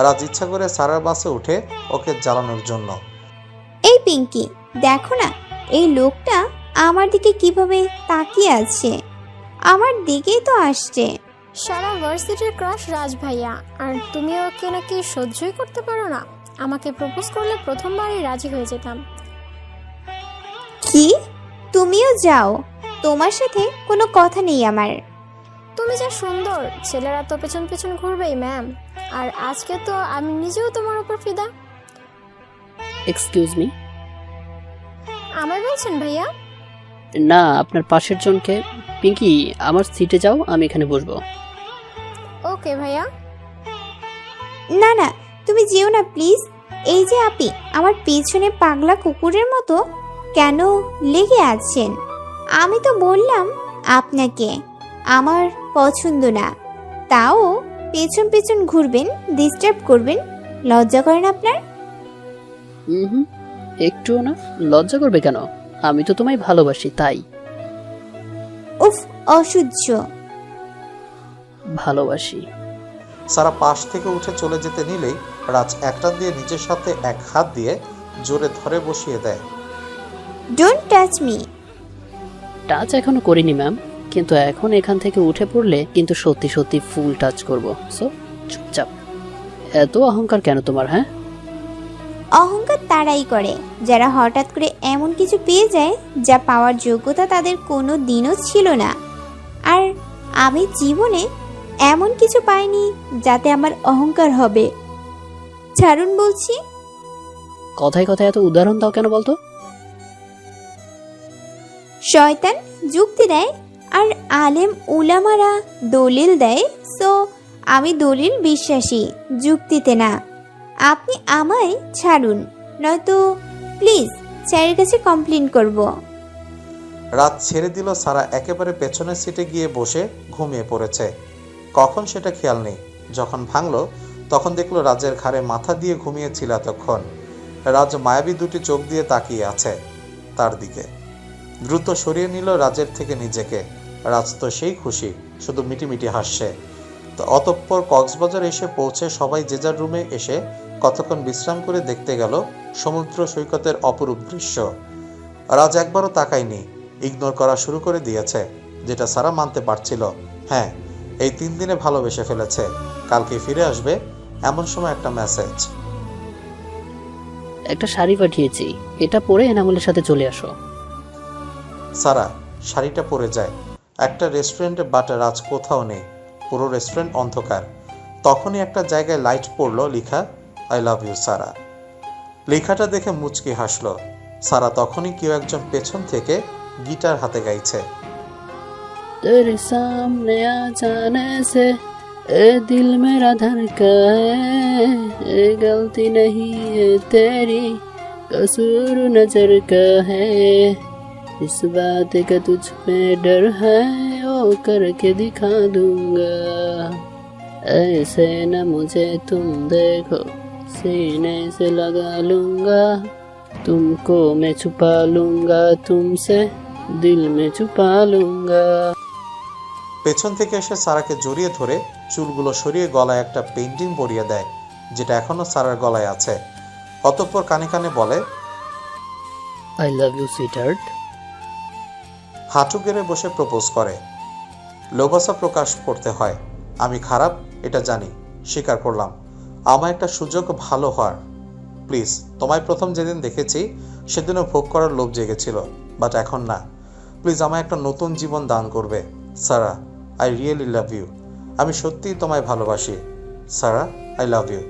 রাজ ইচ্ছা করে সারার বাসে উঠে ওকে জ্বালানোর জন্য। এই পিঙ্কি, দেখো না এই লোকটা আমার দিকে কিভাবে তাকিয়ে আছে। আমার দিকেই তো আসছে। সারা ভার্সিটির ক্রাশ রাজ ভাইয়া, আর তুমি ওকে নাকি সহ্যই করতে পারো না। আমাকে প্রপোজ করলে প্রথমবারই রাজি হয়ে যেতাম। কি? তুমিও যাও? তোমার সাথে কোনো কথা নেই আমার। তুমি যা সুন্দর, ছেলেরা তো পেছন পেছন ঘুরবেই ম্যাম। আর আজকে তো আমি নিজেও তোমার উপর ফিদা। Excuse me? আমায় বলছেন ভাইয়া? না, আপনার পাশের জনকে। পিঙ্কি, আমার সিটে যাও, আমি এখানে বসবো। ওকে ভাইয়া। না না, তুমি যেও না প্লিজ। এই যে আপনি আমার পেছনে পাগলা কুকুরের মতো কেন লেগে আছেন? আমি তো বললাম আপনাকে আমার পছন্দ না, তাও পেছন পেছন ঘুরবেন, ডিস্টার্ব করবেন। লজ্জা করেন আপনার? একটুও না। লজ্জা করবে কেন? আমি তো তোমায় ভালোবাসি, তাই। উফ, অসহ্য। ভালোবাসি। সারা পাশ থেকে উঠে চলে যেতে নিলেই রাজ একটা দিয়ে নিজের সাথে এক হাত দিয়ে জোরে ধরে বসিয়ে দেয়। Don't touch me. টাচ এখনো করিনি ম্যাম, কিন্তু এখন এখান থেকে উঠে পড়লে কিন্তু সত্যি সত্যি ফুল টাচ করব। সো চুপচাপ। এত অহংকার কেন তোমার? হ্যাঁ, অহংকার তারাই করে যারা হঠাৎ করে এমন কিছু পেয়ে যায় যা পাওয়ার যোগ্যতা তাদের কোনো দিনও ছিল না। আর আমি জীবনে এমন কিছু পাইনি যাতে আমার অহংকার হবে। ছাড়ুন বলছি। কথায় কথায় এত উদাহরণ দাও কেন বলতো? শয়তান যুক্তি দেয় আর আলেম উলামারা দলিল দেয়, সো আমি দলিল বিশ্বাসী, যুক্তিতে না। আপনি আমায় ছাড়ুন, নয়তো প্লিজ স্যারের কাছে কমপ্লেন করব। রাত ছেড়ে দিল। সারা একেবারে পেছনের সিটে গিয়ে বসে ঘুমিয়ে পড়েছে। কখন সেটা খেয়াল নেই। যখন ভাঙলো তখন দেখলো রাজের ঘাড়ে মাথা দিয়ে ঘুমিয়েছিল এতক্ষণ। রাজ মায়াবী দুটি চোখ দিয়ে তাকিয়ে আছে তার দিকে। দ্রুত সরিয়ে নিল রাজের থেকে নিজেকে। রাজ তো সেই খুশি, শুধু মিটিমিটি হাসছে। তো অতঃপর কক্সবাজার এসে পৌঁছে সবাই যে যার রুমে এসে কতক্ষণ বিশ্রাম করে দেখতে গেল সমুদ্র সৈকতের অপরূপ দৃশ্য। রাজ একবারও তাকায়নি, ইগনোর করা শুরু করে দিয়েছে, যেটা সারা মানতে পারছিল। হ্যাঁ, এই 3 দিনে ভালোবেসে ফেলেছে। কালকে ফিরে আসবে এমন সময় একটা মেসেজ। একটা শাড়ি পাঠিয়েছি, এটা পরে এনামুলের সাথে চলে আসো। সারা শাড়িটা পরে যায়। একটা রেস্টুরেন্টে, বাট রাজ কোথাও নেই। পুরো রেস্টুরেন্ট অন্ধকার। তখনই একটা জায়গায় লাইট পড়লো, লেখা আই লাভ ইউ সারা। লেখাটা দেখে মুচকি হাসলো সারা। তখনই কেউ একজন পেছন থেকে গিটার হাতে গাইছে। तेरे सामने आ जाने से ए दिल मेरा धड़का है, ए गलती नहीं है तेरी, कसूर नजर का है, इस बात का तुझ में डर है, ओ करके दिखा दूंगा, ऐसे न मुझे तुम देखो, सीने से लगा लूंगा, तुमको मैं छुपा लूंगा तुमसे, दिल में छुपा लूंगा। পেছন থেকে এসে সারাকে জড়িয়ে ধরে চুলগুলো সরিয়ে গলায় একটা পেন্টিং পরিয়ে দেয়, যেটা এখনো সারার গলায় আছে। অতঃপর কানে কানে বলে, I love you sweetheart. হাঁটু গেড়ে বসে প্রপোজ করে। লোভাসা প্রকাশ করতে হয়। আমি খারাপ, এটা জানি, স্বীকার করলাম। আমার একটা সুযোগ ভালো হওয়ার। প্লিজ, তোমায় প্রথম যেদিন দেখেছি সেদিনও ভোগ করার লোভ জেগেছিল, বাট এখন না। প্লিজ আমায় একটা নতুন জীবন দান করবে Sara. I really love you. আমি সত্যিই তোমায় ভালোবাসি Sara. I love you.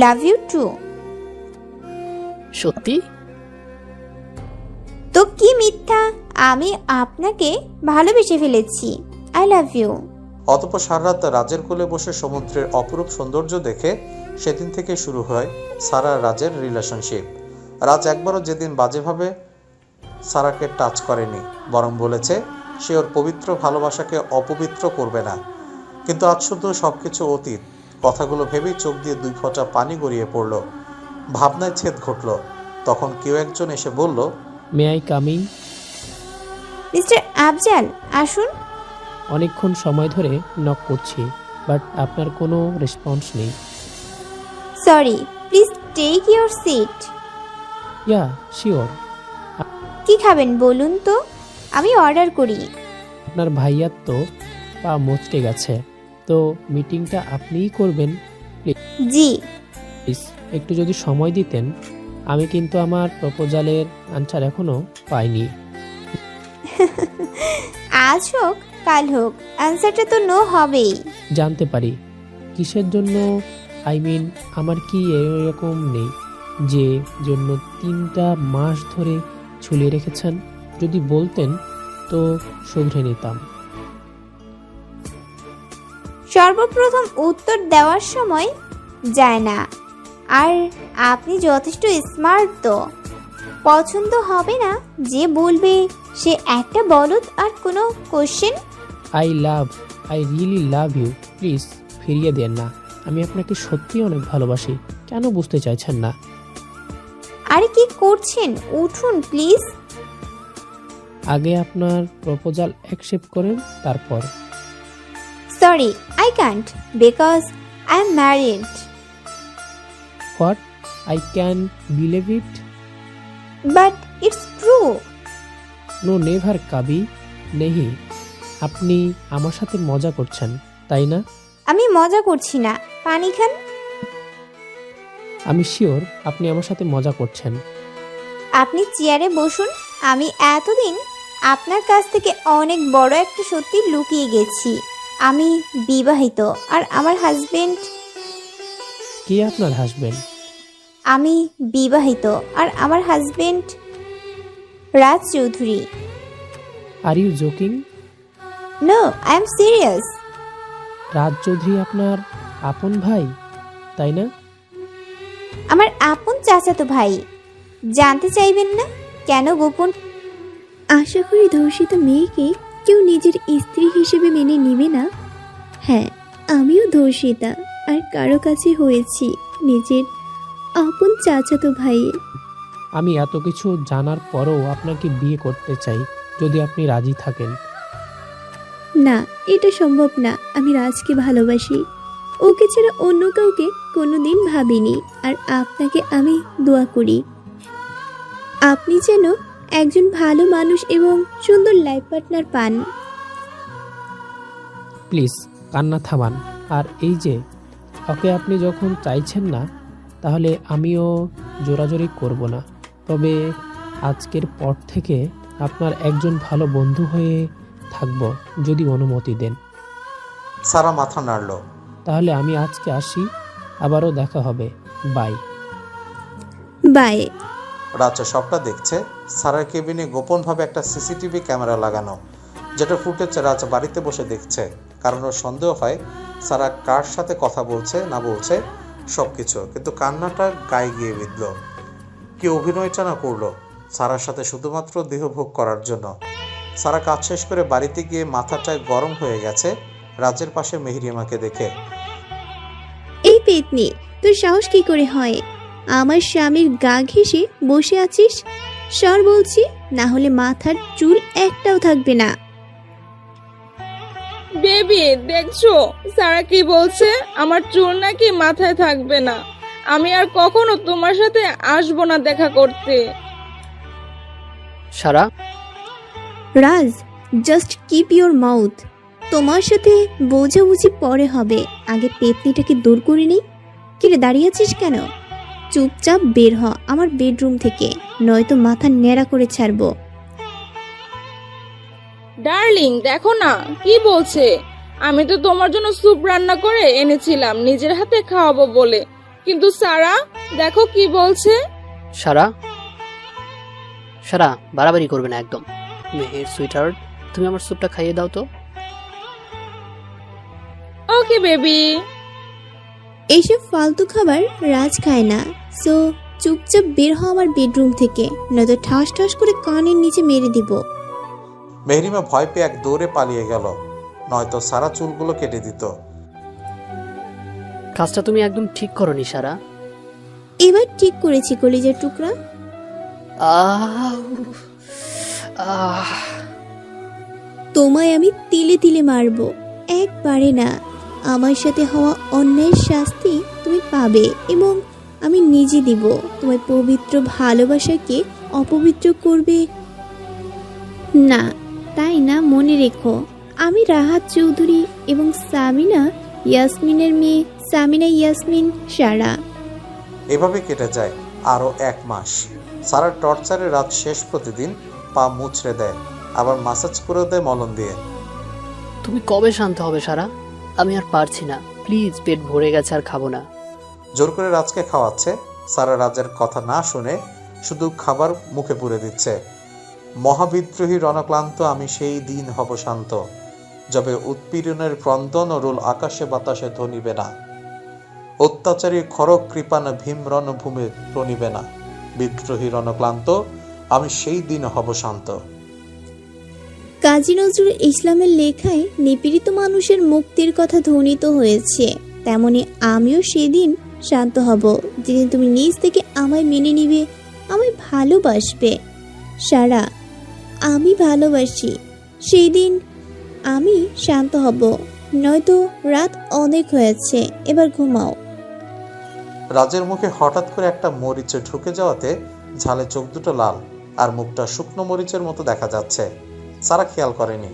Love you too. সত্যি? তো কি মিথ্যা? আমি আপনাকে ভালোবেসে ফেলেছি। I love you. অতঃপর সারা রাত রাজের কোলে বসে সমুদ্রের অপরূপ সৌন্দর্য দেখে সেদিন থেকে শুরু হয় সারা আর রাজের রিলেশনশিপ। রাজ একবারও যেদিন বাজেভাবে সারাকে টাচ করেনি, বরং বলেছে সে ওর পবিত্র ভালোবাসাকে অপবিত্র করবে না। কিন্তু আজ শুধু সবকিছু অতীত। কথাগুলো ভেবেই চোখ দিয়ে 2 ফোঁটা পানি গড়িয়ে পড়ল। ভাবনায় ছেদ ঘটল। তখন কেউ একজন এসে বলল, may I coming? Mister Afzal, আসুন। অনেকক্ষণ সময় ধরে নক করছি, বাট আপনার কোনো রেসপন্স নেই। Sorry, please take your seat. Yeah sure. কি খাবেন বলুন তো, আমি অর্ডার করি। আপনার ভাইয়ার তো পা মচকে গেছে, তো মিটিংটা আপনিই করবেন জি। প্লিজ। একটু যদি সময় দিতেন, আমি কিন্তু আমার প্রপোজালের আনসার এখনো পাইনি। আজ হোক কাল হোক, অ্যান্সারটা তো নো হবেই। জানতে পারি কিসের জন্য? আই মিন, আমার কি এরকম নেই যে জন্য 3টা মাস ধরে ঝুলিয়ে রেখেছেন? যদি বলতেন তো শুধরে নিতাম। সর্বপ্রথম উত্তর দেওয়ার সময় যায় না। আর আপনি যথেষ্ট স্মার্ট, তো পছন্দ হবে না যে বলবে সে একটা বলদ আর কোনো question. I really love you. Please ফিরিয়ে দেন না। আমি আপনাকে সত্যি অনেক ভালোবাসি। কেন বুঝতে চাইছেন না? আরে কি করছেন? উঠুন প্লিজ। আগে আপনার প্রপোজাল অ্যাকসেপ্ট করেন, তারপর। Sorry, I can't because I am married. What? I can believe it. But it's true. No never কাবি নেহি। আপনি আমার সাথে মজা করছেন, তাই না? আমি মজা করছি না, পানি খান। আমি শিওর আপনি আমার সাথে মজা করছেন। আপনি চেয়ারে বসুন। আমি এতদিন আপনার কাছ থেকে অনেক বড় একটা সত্যি লুকিয়ে গেছি। আমি বিবাহিত আর আমার হাজবেন্ড। কে আপনার হাজবেন্ড? আমি বিবাহিত আর আমার husband Raj Chowdhury. Are you joking? No, I am serious. Raj Chowdhury আপনার আপন ভাই, তাই না? আমার আপন চাচাতো ভাই। জানতে চাইবেন না কেন গোপন? আশা করি ধর্ষিত মেয়েকে কেউ নিজের স্ত্রী হিসেবে মেনে নিবে না। হ্যাঁ, আমিও ধর্ষিতা আর কারো কাছে হয়েছি নিজের আপন চাচাতো ভাই। আমি এত কিছু জানার পরও আপনাকে বিয়ে করতে চাই, যদি আপনি রাজি থাকেন। না, এটা সম্ভব না। আমি রাজকে ভালোবাসি। ওকে ছাড়া অন্য কাউকে কোনোদিন ভাবিনি। আর আপনাকে আমি দোয়া করি আপনি যেন একজন ভালো মানুষ এবং সুন্দর লাইফ পার্টনার পান। প্লিজ কান্না থামান। আর এই যে ওকে আপনি যখন চাইছেন না, তাহলে আমিও জোরাজোরি করব না। তবে আজকের পর থেকে আপনার একজন ভালো বন্ধু হয়ে থাকব, যদি অনুমতি দেন। সারা মাথা নাড়ল। তাহলে আমি আজকে আসি, আবারও দেখা হবে। বাই। বাই। রাজ সবটা দেখছে। সারার কেবিনে গোপনভাবে একটা সিসিটিভি ক্যামেরা লাগানো, যেটা ফুটেজ রাজ বাড়িতে বসে দেখছে। কারণ ওর সন্দেহ হয় সারা কার সাথে কথা বলছে না বলছে সবকিছু। কিন্তু কান্নাটা গায়ে গিয়ে বিঁধল। কি অভিনয়টা না করলো সারার সাথে শুধুমাত্র দেহভোগ করার জন্য। সারা কাজ শেষ করে বাড়িতে গিয়ে মাথাটায় গরম হয়ে গেছে রাজের পাশে মেহরিমাকে দেখে। এই পেতনি, তোর সাহস কি করে হয় আমার স্বামীর গা ঘেঁষে বসে আছিস? সর বলছি, না হলে মাথার চুল একটাও থাকবে না। বেবি দেখছো সারা কি বলছে? আমার চুল নাকি মাথায় থাকবে না। আমি আর কখনো তোমার সাথে আসবো না দেখা করতে। সারা, রাজ, জাস্ট কিপ ইওর মাউথ। তোমার সাথে বোঝাবুঝি পরে হবে, আগে পেতনিটাকে দূর করে নেই। কিরে দাঁড়িয়ে আছিস কেন? চুপচাপ বের হ আমার বেডরুম থেকে, নয়তো মাথা ন্যাড়া করে ছাড়বো। ডার্লিং দেখো না কি বলছে। আমি তো তোমার জন্য স্যুপ রান্না করে এনেছিলাম নিজের হাতে খাওয়াবো বলে, কিন্তু সারা দেখো কি বলছে। সারা, সারা বাড়াবাড়ি করবে না একদম। মেহের সুইটহার্ট, তুমি আমার স্যুপটা খাইয়ে দাও তো। Okay baby. এইসব ফালতু খাবার রাজ খায় না, সো চুপচাপ বের হ আমার বেডরুম থেকে, নয়তো ঠাস ঠাস করে কানের নিচে মেরে দিব। মেহরিমা ভয় পেয়ে এক দৌড়ে পালিয়ে গেল, নয়তো সারা চুলগুলো কেটে দিত। কাজটা তুমি একদম ঠিক করনি সারা। এবার ঠিক করেছি কলিজার টুকরা। আহ আহ তোমায় আমি তিলে তিলে মারবো, একবারে না। আমার সাথে হওয়া অন্যায়ের শাস্তি তুমি পাবে, এবং আমি নিজে দিব। তোমার পবিত্র ভালোবাসাকে অপবিত্র করবে না, তাই না? মনে রেখো, আমি রাহাত চৌধুরী এবং সামিনা ইয়াসমিনের মেয়ে, সামিনা ইয়াসমিন সারা। এভাবে কেটে যায় আরো 1 মাস। সারা টর্চারে রাত শেষ প্রতিদিন পা মুছড়ে দেয়, আবার মাসাজ করে দেয় মলম দিয়ে। তুমি কবে শান্ত হবে সারা? আমি আর পারছি না, প্লিজ। পেট ভরে গেছে, আর খাবো না। জোর করে রাজকে খাওয়াচ্ছে। সারা রাজের কথা না শুনে শুধু খাবার মুখে পুরে দিচ্ছে। মহাবিদ্রোহী রণক্লান্ত আমি সেই দিন হব শান্ত, যবে উৎপীড়নের ক্রন্দন ও রোল আকাশে বাতাসে ধ্বনিবে না। অত্যাচারী খড়গ কৃপান ভীম রণভূমে প্রণিবে না। বিদ্রোহী রণক্লান্ত আমি সেই দিন হব শান্ত। কাজী নজরুল ইসলামের লেখায় নিপীড়িত মানুষের মুক্তির কথা ধ্বনিত হয়েছে। তেমনি আমিও সেদিন শান্ত হব, যেদিন তুমি নিজ থেকে আমায় মেনে নিবে, আমায় ভালোবাসবে। সারা, আমি ভালোবাসি, সেই দিন আমি শান্ত হব। নয়তো রাত অনেক হয়েছে, এবার ঘুমাও। রাজের মুখে হঠাৎ করে একটা মরিচে ঢুকে যাওয়াতে ঝালে চোখ দুটো লাল আর মুখটা শুকনো মরিচের মতো দেখা যাচ্ছে। সারা খেয়াল করেনি।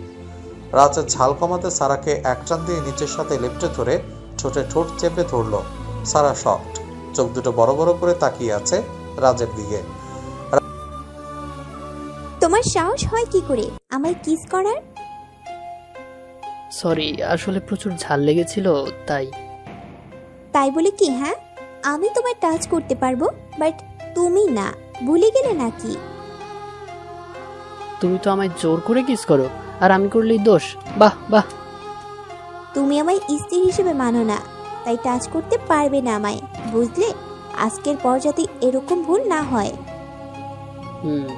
রাজের ঝাল কমাতে সারাকে এক টান দিয়ে নিচের সাথে লেপটে ধরে ঠোঁটে ঠোঁট চেপে ধরল। সারা শকড, চোখ দুটো বড় বড় করে তাকিয়ে আছে রাজের দিকে। তোমার সাহস হয় কি করে আমায় কিস করার? সরি, আসলে প্রচুর ঝাল লেগেছিল তাই। তাই বলে কি হ্যাঁ, আমি তোমায় টাচ করতে পারবো, বাট তুমি না, ভুলে গেলে নাকি? তুমি তো আমায় জোর করে কিস করো, আর আমি করলেই দোষ। বাহ বাহ। তুমি আমায় স্ত্রী হিসেবে মানো না, তাই টাচ করতে পারবে না আমায়, বুঝলে? আজকের পর যাতে এরকম ভুল না হয়। হুম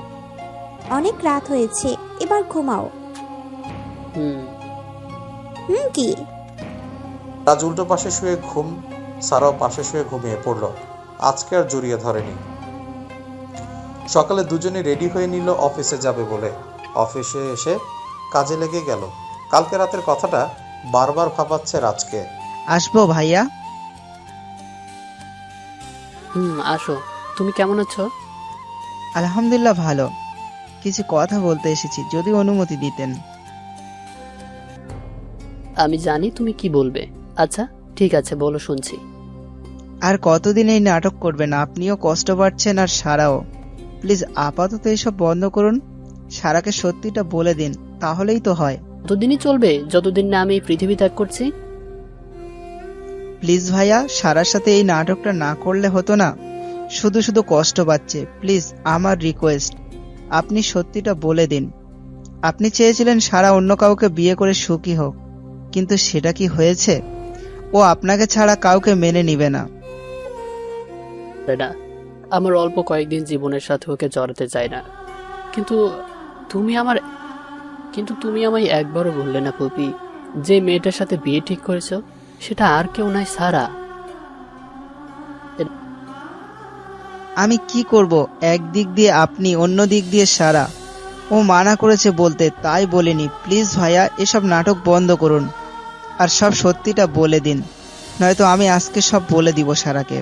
অনেক রাত হয়েছে, এবার ঘুমাও। হুম। কি? রাজ উল্টো পাশে শুয়ে সারাও পাশে শুয়ে ঘুমিয়ে পড়ল। আজকে আর জড়িয়ে ধরেনি। সকালে দুজনে রেডি হয়ে নিল অফিসে যাবে বলে। অফিসে এসে কাজে লেগে গেল। কালকে রাতের কথাটা বারবার ভাবাচ্ছে রাজকে। আসবো ভাইয়া? আসো। তুমি কেমন আছো? আলহামদুলিল্লাহ ভালো। কিছু কথা বলতে এসেছি, যদি অনুমতি দিতেন। আমি জানি তুমি কি বলবে। আচ্ছা ঠিক আছে, বলো, শুনছি। আর কতদিন এই নাটক করবেন? আপনিও কষ্ট পাচ্ছেন আর সারাও। প্লিজ আপাতত এসব বন্ধ করুন। সারাকে সত্যিটা বলে দিন, তাহলেই তো হয়। ততদিনই চলবে যতদিন না আমি এই পৃথিবী ত্যাগ করছি। প্লিজ ভাইয়া, সারার সাথে এই নাটকটা না করলে হতো না? শুধু শুধু কষ্ট পাচ্ছে। প্লিজ আমার রিকোয়েস্ট, আপনি সত্যিটা বলে দিন। আপনি চেয়েছিলেন সারা অন্য কাউকে বিয়ে করে সুখী হোক, কিন্তু সেটা কি হয়েছে? ও আপনাকে ছাড়া কাউকে মেনে নিবে না। আমার অল্প কয়েকদিন জীবনের সাথে ওকে জড়াতে চাই না, কিন্তু তুমি আমায় একবারও বললে না পুপি, যে মেয়েটার সাথে বিয়ে ঠিক করেছো সেটা আর কেউ নয়, সারা। আমি কি করব? একদিক দিয়ে আপনি, অন্য দিক দিয়ে সারা। ও মানা করেছে বলতে, তাই বলিনি। প্লিজ ভাইয়া, এসব নাটক বন্ধ করুন আর সব সত্যিটা বলে দিন, নয়তো আমি আজকে সব বলে দিব সারাকে।